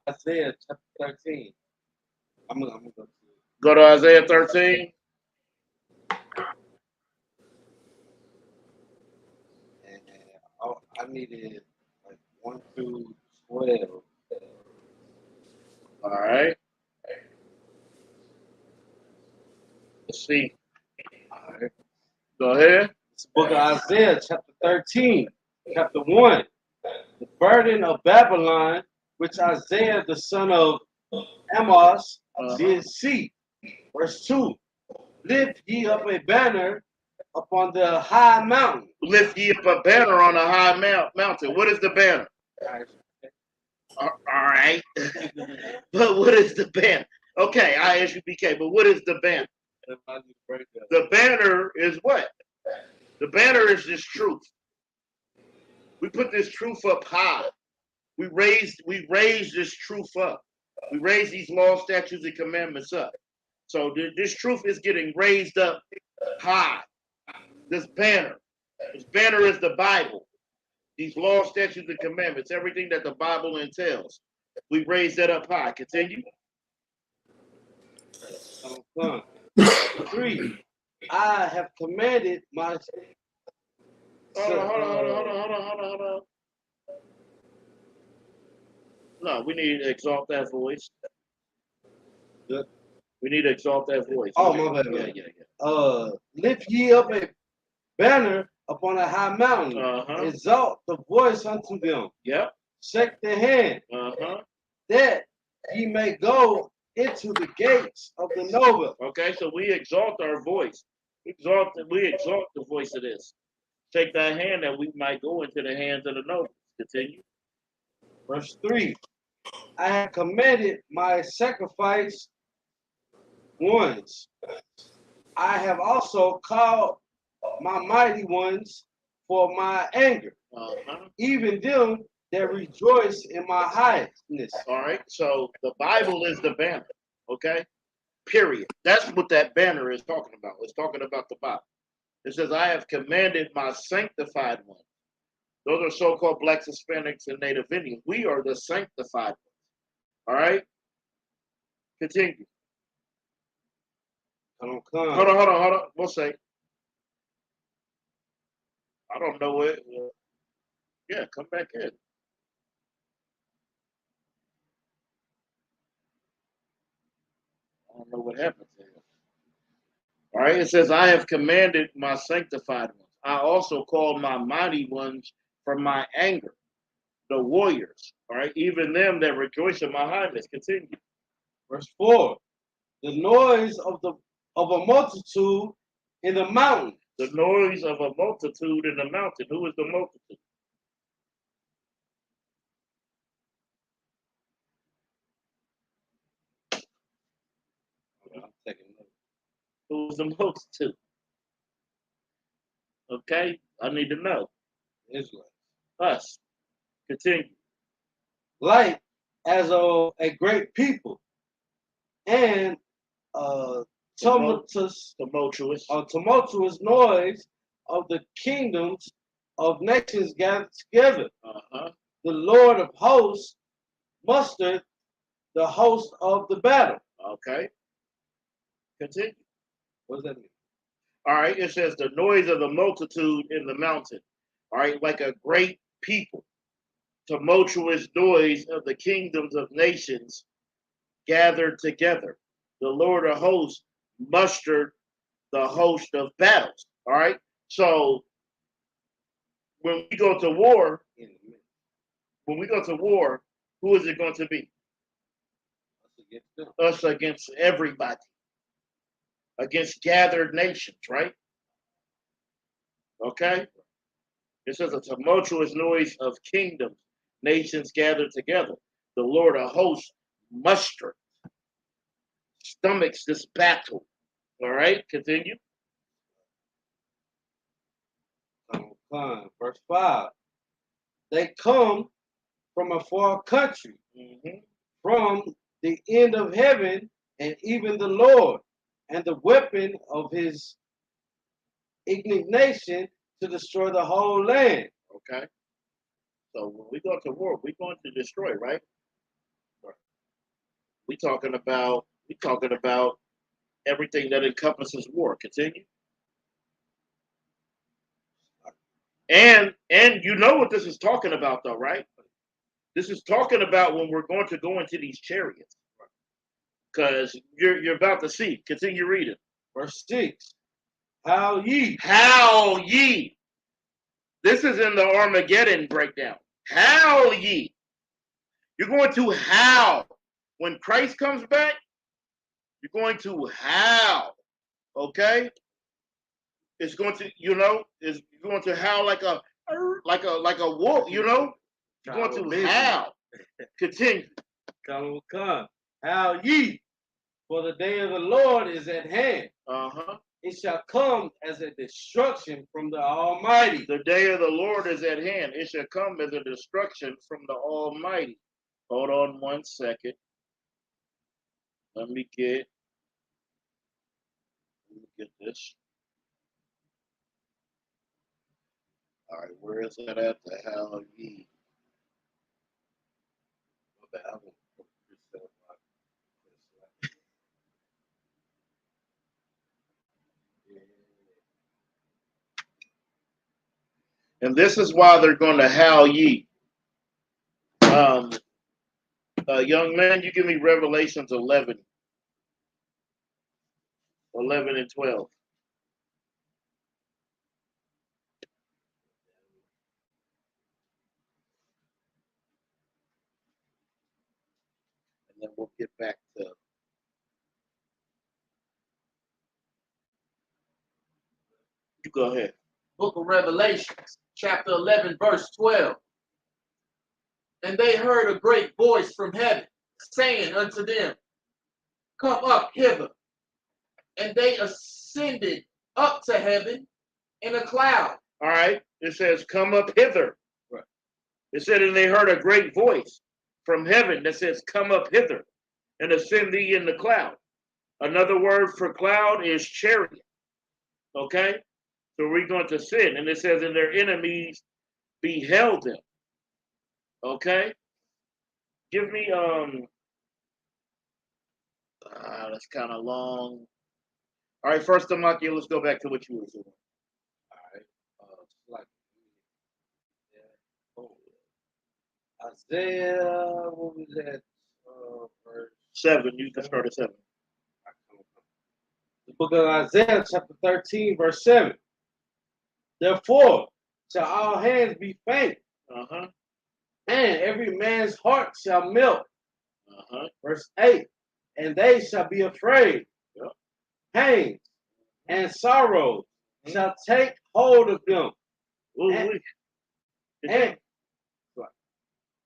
B: Isaiah chapter 13. I'm gonna
A: go to Isaiah 13.
B: And I needed like 1 through 12.
A: All right. Let's see. All right. Go ahead.
B: It's the book of Isaiah, chapter 13, chapter 1. The burden of Babylon, which Isaiah, the son of Amos, did see. Verse 2. Lift ye up a banner upon the high mountain.
A: Lift ye up a banner on a high mountain. What is the banner? All right. But what is the banner? Okay, I.S.U.P.K. But what is the banner? The banner is what? The banner is this truth. We put this truth up high. We raise this truth up. We raise these laws, statutes, and commandments up. So this truth is getting raised up high. This banner is the Bible. These laws, statutes, and commandments, everything that the Bible entails. We raise that up high. Continue.
B: 3. I have commanded my.
A: Hold on. No, we need to exalt that voice.
B: Good.
A: We need to exalt that voice.
B: Oh, my bad. Yeah. Lift ye up a banner upon a high mountain. Exalt the voice unto them.
A: Yep.
B: Shake the hand. That ye may go into the gates of the noble.
A: Okay, so we exalt our voice. We exalt the voice of this. Take that hand that we might go into the hands of the nobles. Continue.
B: Verse 3. I have commanded my sacrifice ones. I have also called my mighty ones for my anger, even them that rejoice in my highness.
A: All right, so the Bible is the banner, okay? Period. That's what that banner is talking about. It's talking about the Bible. It says, I have commanded my sanctified ones. Those are so-called blacks, Hispanics, and Native Indians. We are the sanctified ones. All right? Continue. Hold on. We'll say. I don't know it. Yeah, come back in. I don't know what happened to him. All right, it says, I have commanded my sanctified ones. I also called my mighty ones from my anger, the warriors. All right, even them that rejoice in my highness. Continue.
B: Verse 4. The noise of a multitude in the mountain.
A: The noise of a multitude in the mountain. Who is the multitude? Who is the multitude? Okay, I need to know.
B: Israelite.
A: Us. Continue.
B: Like as a great people, and tumultuous noise of the kingdoms of nations gathered together. The Lord of hosts mustered the host of the battle.
A: Okay. Continue.
B: What does that mean?
A: All right, it says the noise of the multitude in the mountain. All right, like a great people. Tumultuous noise of the kingdoms of nations gathered together. The Lord of hosts mustered the host of battles. All right, so when we go to war, who is it going to be? Us against everybody, against gathered nations, right? Okay. It says a tumultuous noise of kingdoms, nations gathered together. The Lord of hosts mustered, stomachs this battle. All right, continue.
B: Verse 5. They come from a far country, from the end of heaven, and even the Lord, and the weapon of his indignation to destroy the whole land.
A: Okay. So when we go to war, we're going to destroy, right? We're talking about everything that encompasses war. Continue. And you know what this is talking about, though, right? This is talking about when we're going to go into these chariots. Because you're about to see. Continue reading.
B: Verse 6. Howl ye.
A: Howl ye. This is in the Armageddon breakdown. Howl ye. You're going to howl. When Christ comes back, you're going to howl. Okay? It's going to, it's going to howl like a wolf, You're going to howl. Continue.
B: Come. How ye, for the day of the Lord is at hand. It shall come as a destruction from the Almighty.
A: The day of the Lord is at hand. It shall come as a destruction from the Almighty. Hold on 1 second. Let me get this. All right, where is that at? The hell ye? And this is why they're going to howl ye. Young man, you give me Revelations 11 and 12. And then we'll get back to. You go ahead.
C: Book of Revelations, chapter 11, verse 12. And they heard a great voice from heaven, saying unto them, Come up hither. And they ascended up to heaven in a cloud.
A: All right. It says, come up hither.
B: Right.
A: It said, and they heard a great voice from heaven that says, come up hither and ascend thee in the cloud. Another word for cloud is chariot. Okay? So we're going to sin. And it says, and their enemies beheld them. Okay? Give me, that's kind of long. All right, first Tamaki, let's go back to what you were doing.
B: Isaiah, what was that? Verse
A: 7. You can start at 7.
B: The book of Isaiah, chapter 13, verse 7. Therefore shall all hands be faint, and every man's heart shall melt. Verse 8. And they shall be afraid. Pain and sorrow shall take hold of them.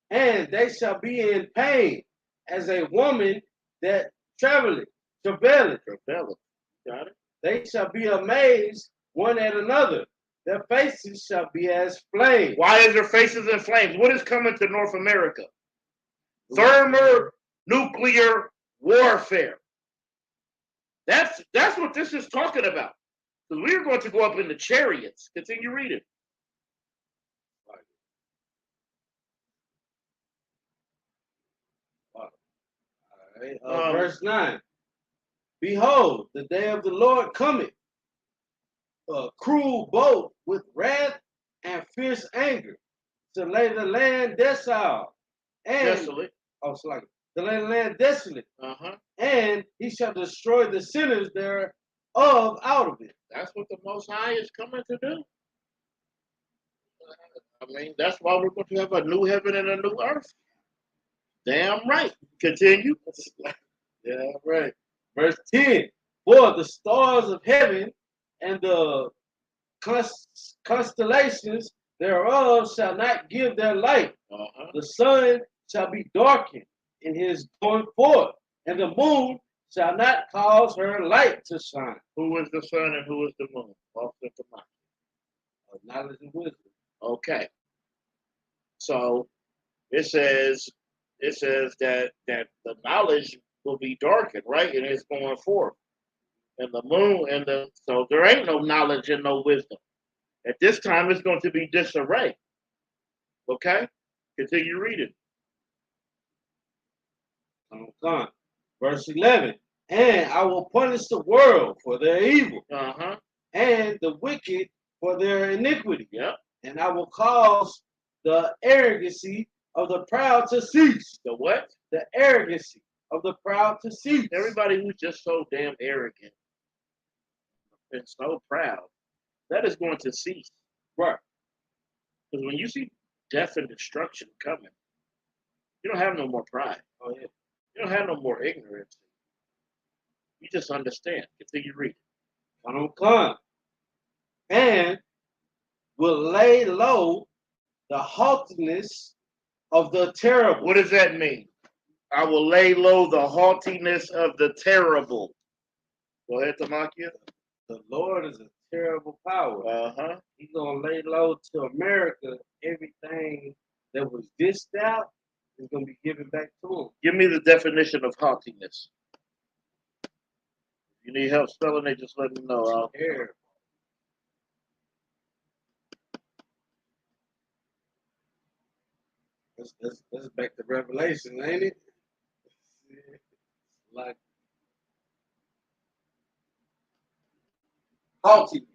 B: And they shall be in pain as a woman that travaileth.
A: Got it?
B: They shall be amazed one at another. Their faces shall be as flames.
A: Why is their faces in flames? What is coming to North America? Thermonuclear warfare. That's what this is talking about. Because we're going to go up in the chariots. Continue reading.
B: Verse 9. Behold, the day of the Lord cometh, a cruel bolt with wrath and fierce anger, to lay the land desolate.
A: Desolate.
B: To lay the land desolate. And he shall destroy the sinners thereof out of it.
A: That's what the Most High is coming to do. I mean, that's why we're going to have a new heaven and a new earth. Damn right. Continue.
B: Yeah, right. Verse 10. For the stars of heaven and the constellations thereof shall not give their light. The sun shall be darkened in his going forth, and the moon shall not cause her light to shine.
A: Who is the sun and who is the moon?
B: Knowledge and wisdom.
A: Okay. So it says that the knowledge will be darkened, right? And it's going forth. And the moon so there ain't no knowledge and no wisdom. At this time it's going to be disarray. Okay? Continue reading.
B: Verse 11. And I will punish the world for their evil, and the wicked for their iniquity. And I will cause the arrogancy of the proud to cease.
A: The what?
B: The arrogancy of the proud to cease.
A: Everybody who's just so damn arrogant and so proud, that is going to cease.
B: Right.
A: Because when you see death and destruction coming, you don't have no more pride.
B: Oh, yeah.
A: You don't have no more ignorance. You just understand. Continue reading.
B: And will lay low the haughtiness of the terrible.
A: What does that mean? I will lay low the haughtiness of the terrible. Go ahead, Tamakia.
B: The Lord is a terrible power.
A: Uh-huh.
B: He's going to lay low to America. Everything that was dished out is going to be given back to him.
A: Give me the definition of haughtiness. If you need help spelling it, just let me know. I'll
B: Terrible. That's back to Revelation, ain't it? Like
C: haughtiness,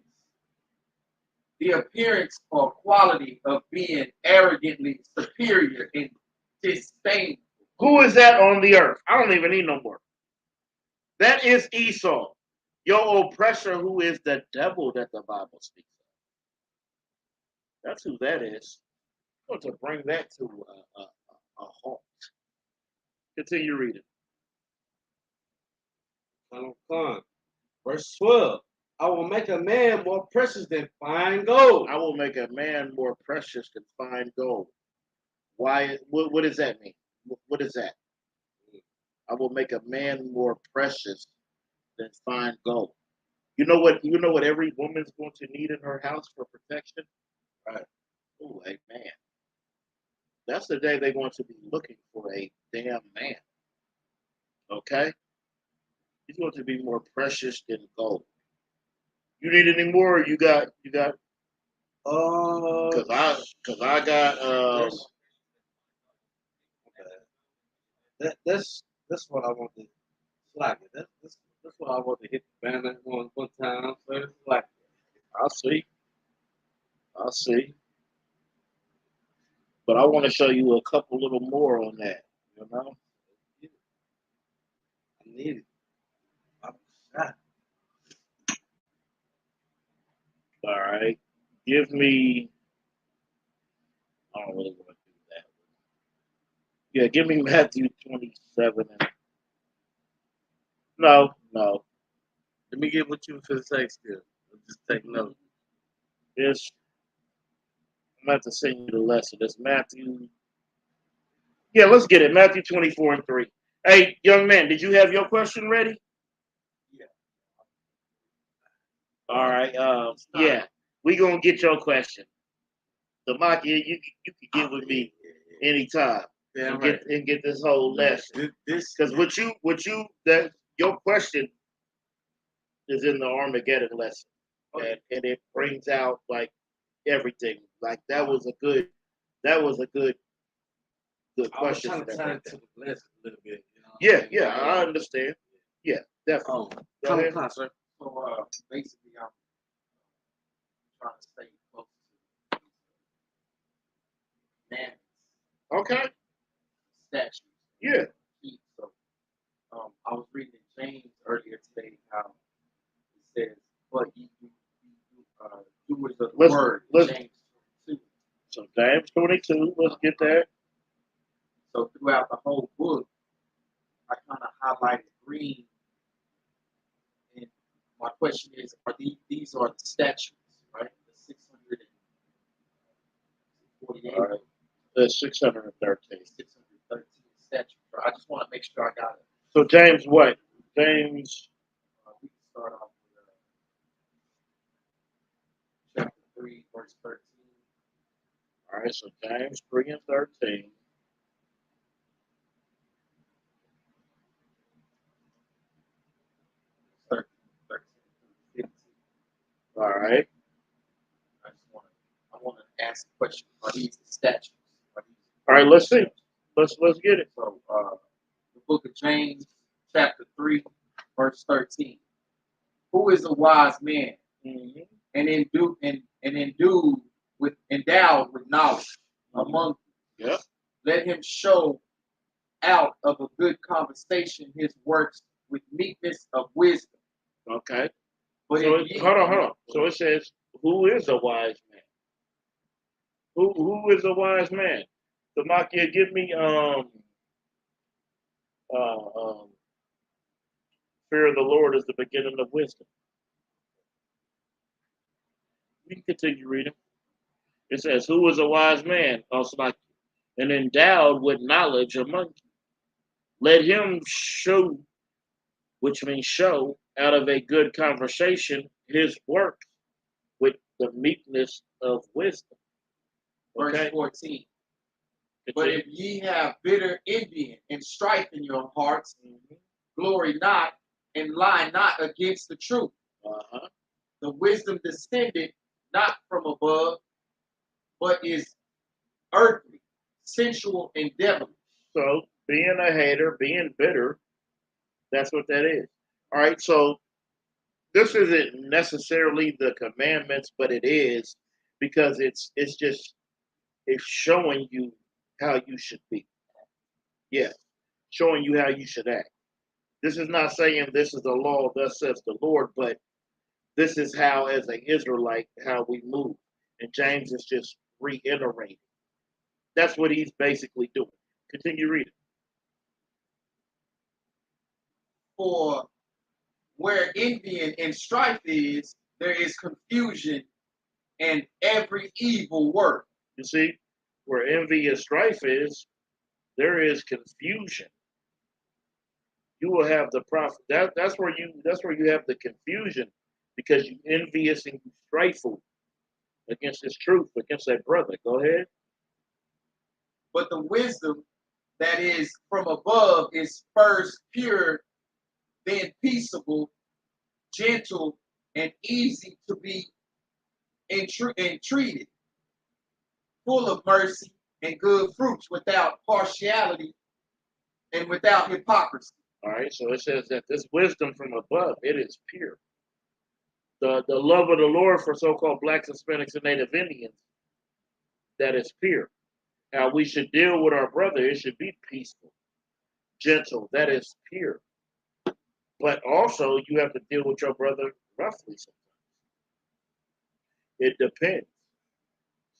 C: the appearance or quality of being arrogantly superior and disdainful.
A: Who is that on the earth? I don't even need no more. That is Esau, your oppressor, who is the devil that the Bible speaks of. That's who that is. I'm going to bring that to a halt. Continue reading.
B: Verse 12. I will make a man more precious than fine gold.
A: I will make a man more precious than fine gold. Why? What does that mean? What is that? I will make a man more precious than fine gold. You know what? You know what every woman's going to need in her house for protection? Right. Oh, a man. That's the day they're going to be looking for a damn man. Okay? He's going to be more precious than gold. You need any more? Or you got. Because I got.
B: That's what I want to like it. That's what I want to hit the banner one time. So it's like
A: I'll see. But I want to show you a couple little more on that. You know?
B: I need it. I'm shot.
A: All right. Give me. I don't really want to do that. Yeah, give me Matthew 27. No.
B: Let me get what you for the sake still. Just take note.
A: It's. I'm going to have to send you the lesson. It's Matthew. Yeah, let's get it. Matthew 24:3. Hey, young man, did you have your question ready?
B: Yeah.
A: All right. Yeah, we gonna get your question. The Maki, you can get with me anytime and get this whole lesson. Because that your question is in the Armageddon lesson, and it brings out like everything. Like that was a good question.
B: I was trying to turn to the lesson a little bit.
A: Yeah, I understand. Yeah, definitely.
B: Come on, sir.
C: So basically, I'm trying to stay close to commandments.
A: Okay.
C: Statutes.
A: Yeah.
C: So I was reading in James earlier today how it says, "But you doers of the word." James 22.
A: So James 22. Let's get that.
C: So throughout the whole book, I kind of highlighted green. And my question is, are these are the statutes, right? The 648.
A: All right. The 613.
C: 613 statutes. Right? I just want to make sure I got it.
A: So James what? James.
C: We can start off with chapter 3, verse 13.
A: All right. So James 3 and 13. All right.
C: I want to ask a question. Are these the statutes?
A: All right, let's see. Let's get it.
C: So the book of James, chapter 3, verse 13. Who is a wise man and endowed with knowledge among you?
A: Yep.
C: Let him show out of a good conversation his works with meekness of wisdom.
A: Okay.
C: But
A: so hold on. So it says, who is a wise man? Who is a wise man? So Makia, give me fear of the Lord is the beginning of wisdom. We can continue reading. It says, who is a wise man? Also, like and endowed with knowledge among you. Let him show, which means show, out of a good conversation his work with the meekness of wisdom.
C: Verse
A: Okay.
C: 14. But if ye have bitter envy and strife in your hearts, glory not and lie not against the truth. The wisdom descended not from above, but is earthly, sensual, and devilish.
A: So being a hater, being bitter, that's what that is. All right, so this isn't necessarily the commandments, but it is because it's showing you how you should be. Yeah, showing you how you should act. This is not saying this is the law, thus says the Lord, but this is how, as an Israelite, how we move. And James is just reiterating. That's what he's basically doing. Continue reading.
C: For where envy and strife is, there is confusion and every evil work.
A: You see, where envy and strife is, there is confusion. You will have the prophet. That's where you have the confusion, because you envious and you strifeful against his truth, against that brother. Go ahead.
C: But the wisdom that is from above is first pure, then peaceable, gentle, and easy to be entreated, full of mercy and good fruits, without partiality and without hypocrisy.
A: All right, so it says that this wisdom from above, it is pure. The love of the Lord for so-called blacks, Hispanics, and Native Indians, that is pure. How we should deal with our brother, it should be peaceful, gentle, that is pure. But also, you have to deal with your brother roughly sometimes. It depends.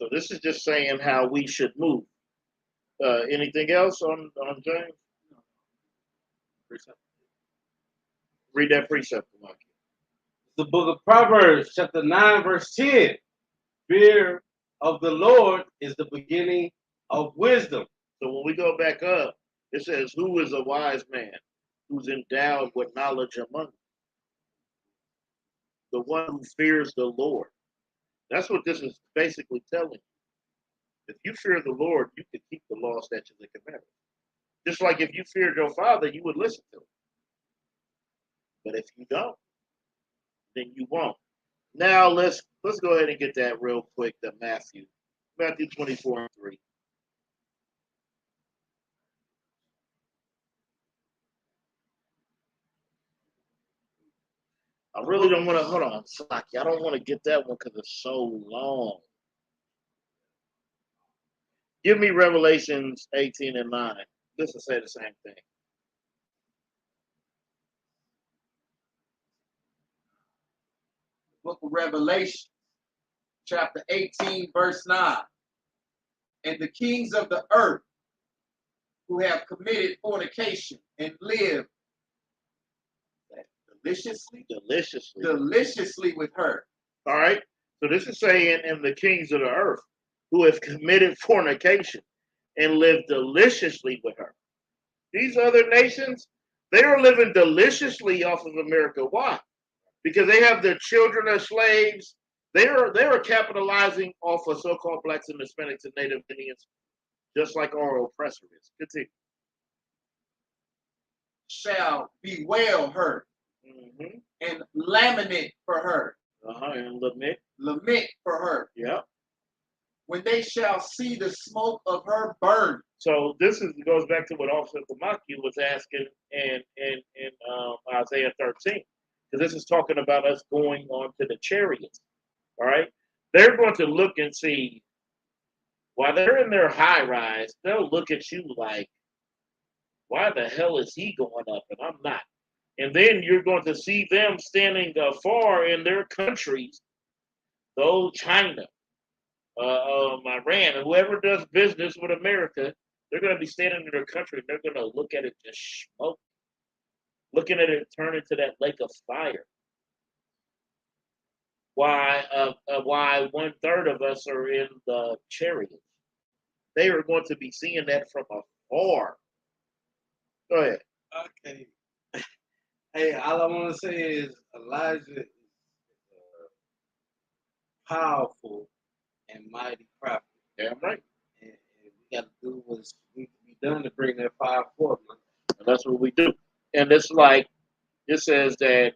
A: So this is just saying how we should move. Anything else on James? Read that precept, Mike.
B: The book of Proverbs, chapter 9, verse 10. Fear of the Lord is the beginning of wisdom.
A: So when we go back up, it says, who is a wise man who's endowed with knowledge among you? The one who fears the Lord. That's what this is basically telling you. If you fear the Lord, you can keep the law, statutes, and commandments. Just like if you feared your father, you would listen to him. But if you don't, then you won't. Now let's go ahead and get that real quick. The Matthew 24:3. I really don't want to, hold on, Saki. I don't want to get that one because it's so long. Give me Revelations 18 and 9. This will say the same thing.
C: Book of Revelation, chapter 18, verse 9. And the kings of the earth who have committed fornication and lived deliciously with her.
A: All right. So this is saying, and the kings of the earth who have committed fornication and lived deliciously with her. These other nations, they are living deliciously off of America. Why? Because they have their children as slaves. They are capitalizing off of so-called blacks and Hispanics and Native Indians, just like our oppressor is. Continue.
C: Shall bewail her and lament for her.
A: And lament.
C: Lament for her.
A: Yeah.
C: When they shall see the smoke of her burn.
A: So this goes back to what Officer Tamaki was asking in Isaiah 13. Because this is talking about us going on to the chariots. All right. They're going to look and see, while they're in their high rise, they'll look at you like, why the hell is he going up and I'm not? And then you're going to see them standing afar in their countries, though China, Iran, and whoever does business with America, they're going to be standing in their country and they're going to look at it just smoke, looking at it turn into that lake of fire. Why 1/3 of us are in the chariots? They are going to be seeing that from afar. Go ahead.
B: Okay. Hey, all I want to say is Elijah is a powerful and mighty prophet.
A: Damn right.
B: And we got to do what's needs to be done to bring that fire forth.
A: And that's what we do. And it's like it says that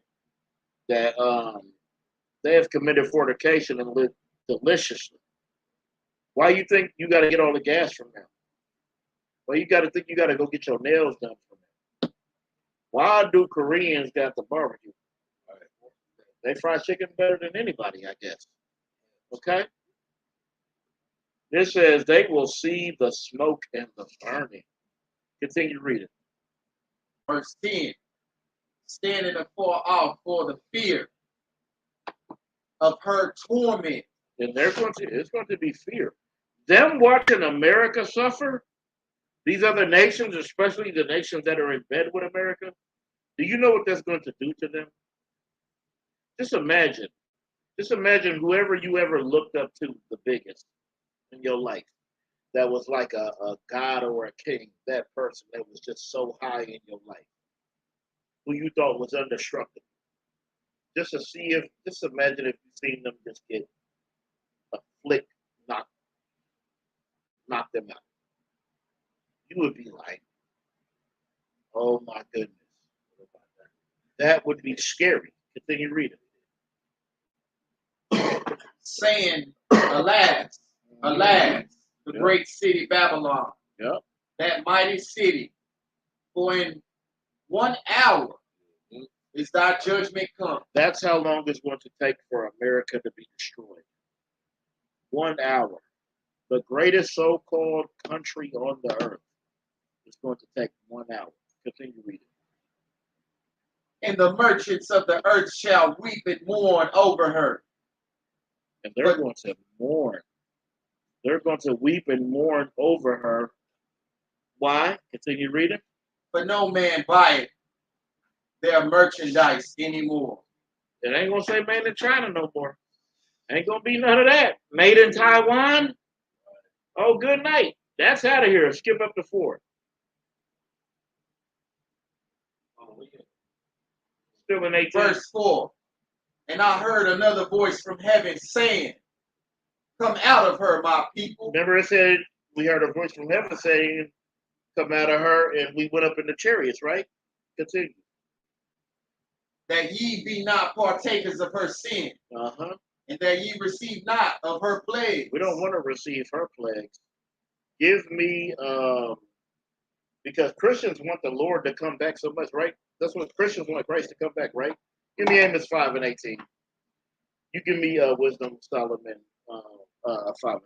A: they have committed fornication and lived deliciously. Why you think you got to get all the gas from them? Well, you got to think you got to go get your nails done from them. Why do Koreans got the barbecue? They fry chicken better than anybody, I guess. Okay? This says they will see the smoke and the burning. Continue reading.
C: Verse 10. Standing afar off for the fear of her torment.
A: And it's going to be fear. Them watching America suffer, these other nations, especially the nations that are in bed with America, do you know what that's going to do to them? Just imagine whoever you ever looked up to the biggest in your life, that was like a god or a king, that person that was just so high in your life, who you thought was indestructible. Just imagine if you seen them just get a flick, knock them out. You would be like, oh my goodness. That would be scary. Continue reading.
C: Saying, alas, alas, the great city Babylon, that mighty city, for in 1 hour is thy judgment come.
A: That's how long it's going to take for America to be destroyed. 1 hour. The greatest so-called country on the earth is going to take 1 hour. Continue reading.
C: And the merchants of the earth shall weep and mourn over her.
A: And they're going to mourn. They're going to weep and mourn over her. Why? Continue reading.
C: But no man buyeth their merchandise anymore.
A: It ain't going to say made in China no more. Ain't going to be none of that. Made in Taiwan? Oh, good night. That's out of here. Skip up to 4. Still in 18.
C: Verse 4. And I heard another voice from heaven saying, come out of her, my people.
A: Remember it said, we heard a voice from heaven saying, come out of her, and we went up in the chariots, right? Continue.
C: That ye be not partakers of her sin. And that ye receive not of her plagues.
A: We don't want to receive her plagues. Give me, because Christians want the Lord to come back so much, right? That's what Christians want Christ to come back, right? Give me Amos 5 and 18. You give me Wisdom Solomon 5 and 2.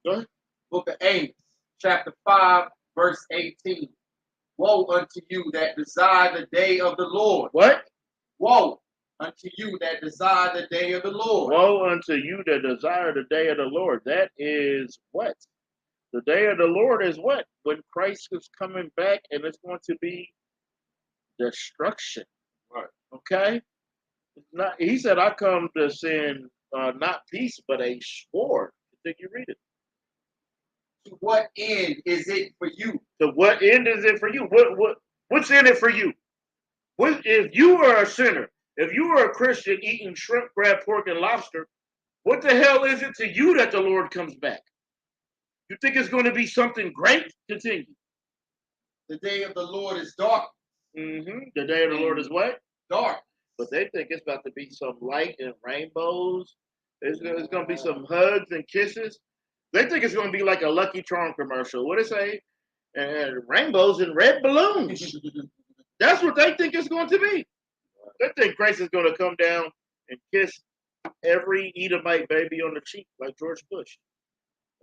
A: Go ahead.
C: Book of Amos, chapter 5, verse 18. Woe unto you that desire the day of the Lord.
A: What?
C: Woe unto you that desire the day of the Lord.
A: Woe unto you that desire the day of the Lord. That is what? The day of the Lord is what? When Christ is coming back, and it's going to be destruction.
B: Right.
A: Okay? Not, he said, I come to send not peace, but a sword. I think you read it.
C: To what end is it for you?
A: To what end is it for you? What's in it for you? If you are a sinner, if you are a Christian eating shrimp, crab, pork, and lobster, what the hell is it to you that the Lord comes back? You think it's going to be something great? Continue.
C: The day of the Lord is dark.
A: The day of the Lord is what?
C: Dark.
A: But they think it's about to be some light and rainbows. It's going to be some hugs and kisses. They think it's going to be like a Lucky Charm commercial. What it say? And rainbows and red balloons. That's what they think it's going to be. They think Christ is going to come down and kiss every Edomite baby on the cheek like George Bush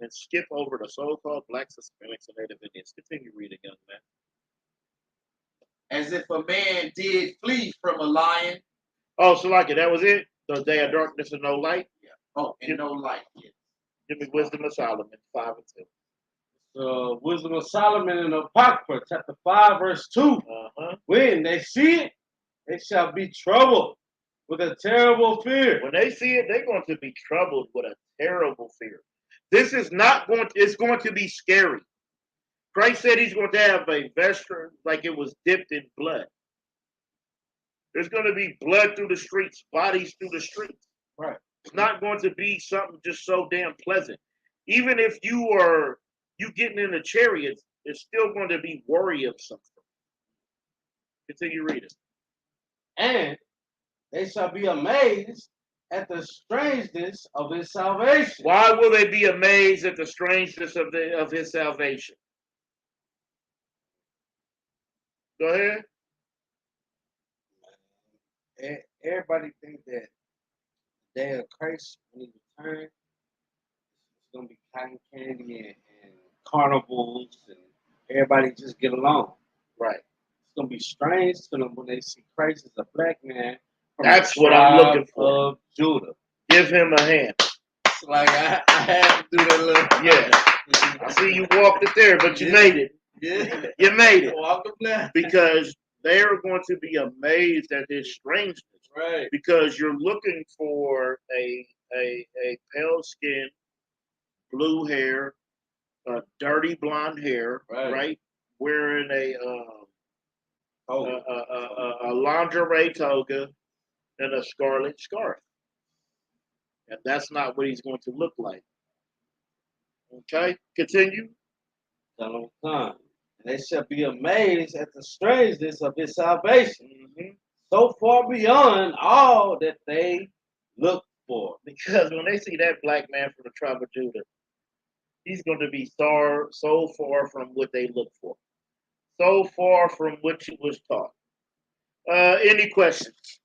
A: and skip over the so-called blacks, Hispanics, and Native Indians. Continue reading, young man.
C: As if a man did flee from a lion.
A: Oh, so like it, that was it? The day of darkness and no light?
C: Yeah. Oh, and no light. Yeah.
A: Give me Wisdom of Solomon 5 and 2.
B: Wisdom of Solomon in Apocrypha, chapter 5, verse 2. When they see it, they shall be troubled with a terrible fear.
A: When they see it, they're going to be troubled with a terrible fear. This is not going to, it's going to be scary. Christ said he's going to have a vesture like it was dipped in blood. There's going to be blood through the streets, bodies through the streets.
B: Right.
A: It's not going to be something just so damn pleasant. Even if you getting in the chariots, it's still going to be worrisome. Continue reading.
B: And they shall be amazed at the strangeness of his salvation.
A: Why will they be amazed at the strangeness of his salvation? Go ahead.
B: Everybody think that the day of Christ, when he returns, it's going to be cotton candy and carnivals, and everybody just get along.
A: Right.
B: It's going to be strange to them when they see Christ as a black man.
A: That's what I'm looking for.
B: Of Judah.
A: Give him a hand.
B: It's like I had to do that little.
A: Yeah. I see you walked it there, but you made it.
B: Yeah.
A: You made it.
B: Walk the plan.
A: Because they are going to be amazed at his strangeness.
B: Right.
A: Because you're looking for a pale skin, blue hair, dirty blonde hair, right? Wearing a lingerie toga and a scarlet scarf. And that's not what he's going to look like. Okay, continue.
B: And they shall be amazed at the strangeness of his salvation, so far beyond all that they look for.
A: Because when they see that black man from the tribe of Judah, he's going to be so far from what they look for, so far from what he was taught. Any questions?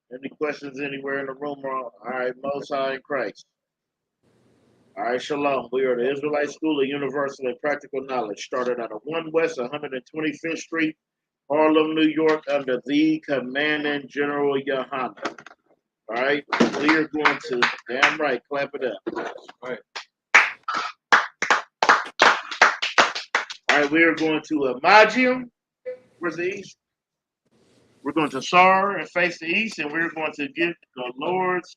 A: Any questions anywhere in the room? All right, Most High in Christ. All right, Shalom. We are the Israelite School of Universal and Practical Knowledge, started out of 1 West 125th Street, Harlem, New York, under the Commanding General YAHANNA. All right, we are going to, damn right, clap it up. All right. All right, we are going to Magium. Where's the east? We're going to Sar and face the east, and we're going to get the Lord's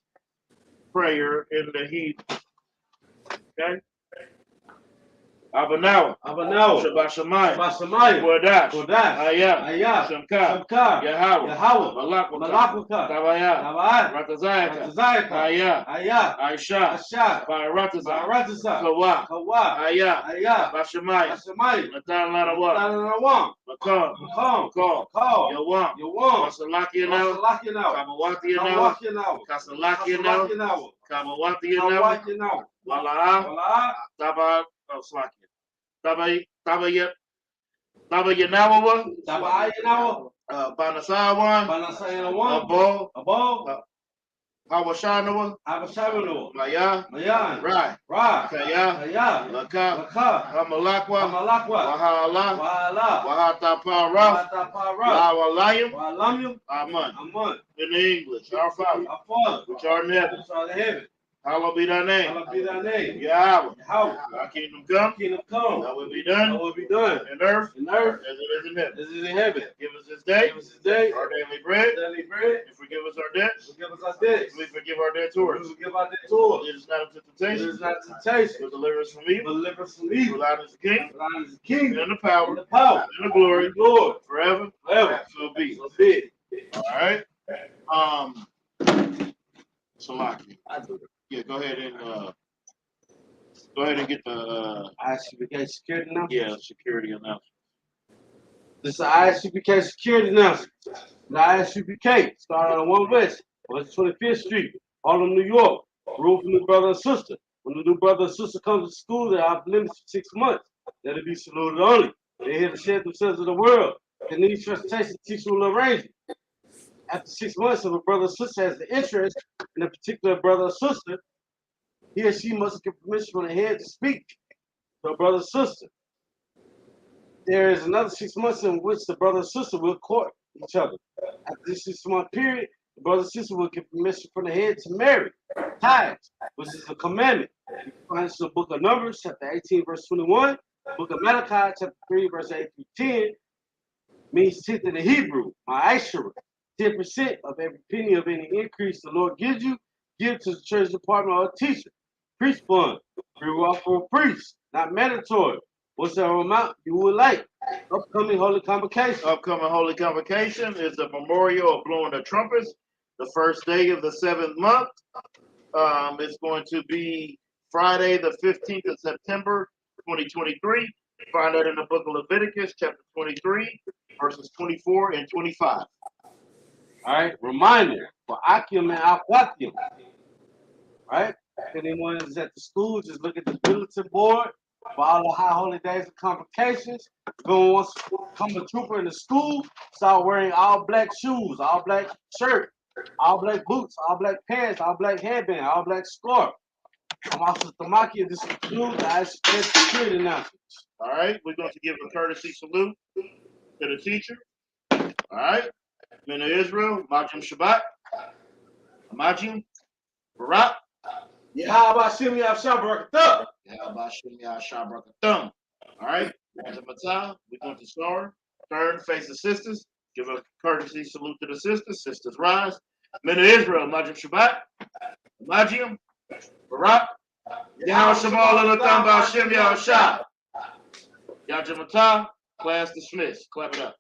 A: Prayer in the heat. Okay? Abanawa. Shabbat Shemayim. Kodash. I.S.U.P.K. Yahweh. Malakwaka. Tavaya. Ratazayaka. I.S.U.P.K. Baratazah. Kawa. Ayah. Bashemayim. Natan Lanawa. Makam. Yawam. Masalaki now. Kamawati now. Kasalaki now. Kamawati now. Wala'a. Taba. Tabayanawa. Banasawa. Abo. Hawashanawa. Maya. Right. Kaya. Laka. Hamalakwa. Wahala. Wahatapara. Lawalayim. Aman. In English, our Father, which art in heaven. Hallowed be thy name. Yahweh. Thy kingdom come. Thy will be done. In earth. As it is in heaven. Give us this day. Our daily bread. And forgive us our debts. We forgive our debtors. Lead us not into temptation. But deliver us from evil. For thine is the kingdom. And the power. And the glory. Forever. So be it. All right. Salaki. Yeah, go ahead and get the
B: I.S.U.P.K. security announcement.
A: Yeah, security announcement.
B: This is I.S.U.P.K. security announcement. The I.S.U.P.K. started on 1 West, 125th Street, Harlem, New York. Rule from the brother and sister. When the new brother and sister comes to school, they're off limits for 6 months. That'll be saluted only. They're here to share themselves with the world. They need transportation, teaching will arrange it. After 6 months, if a brother or sister has the interest in a particular brother or sister, he or she must get permission from the head to speak to a brother or sister. There is another 6 months in which the brother or sister will court each other. After this 6 month period, the brother or sister will get permission from the head to marry, tithes, which is a commandment. You can find this in the book of Numbers, chapter 18, verse 21, book of Malachi, chapter 3, verse 8 through 10, means 10th in the Hebrew, ma'ashara. 10% of every penny of any increase the Lord gives you, give to the church department or teacher. Priest fund, reward for a priest, not mandatory. Whatever amount you would like. Upcoming holy convocation.
A: Upcoming holy convocation is the memorial of blowing the trumpets, the first day of the 7th month. It's going to be Friday, the 15th of September, 2023. Find that in the book of Leviticus, chapter 23, verses 24 and 25.
B: All right, reminder for Akim and Al-Qatim. Right? If anyone is at the school, just look at the bulletin board for all the high holy days and convocations. If anyone wants to become a trooper in the school, start wearing all black shoes, all black shirt, all black boots, all black pants, all black headband, all black scarf. I'm also Tamaki. This includes the I.S.U.K security announcements.
A: All right, we're going to give a courtesy salute to the teacher. All right, men of Israel, Majim Shabbat, Majim, Barak.
B: YAHANNA
A: All right, Majim Matah, we're going to start. Turn, face the sisters. Give a courtesy salute to the sisters. Sisters rise. Men of Israel, Majim Shabbat, Majim, Barak. Yahweh Shamal Alatam Ba'Shem Yahushua. Yajim Matah, class dismissed. Clap it up.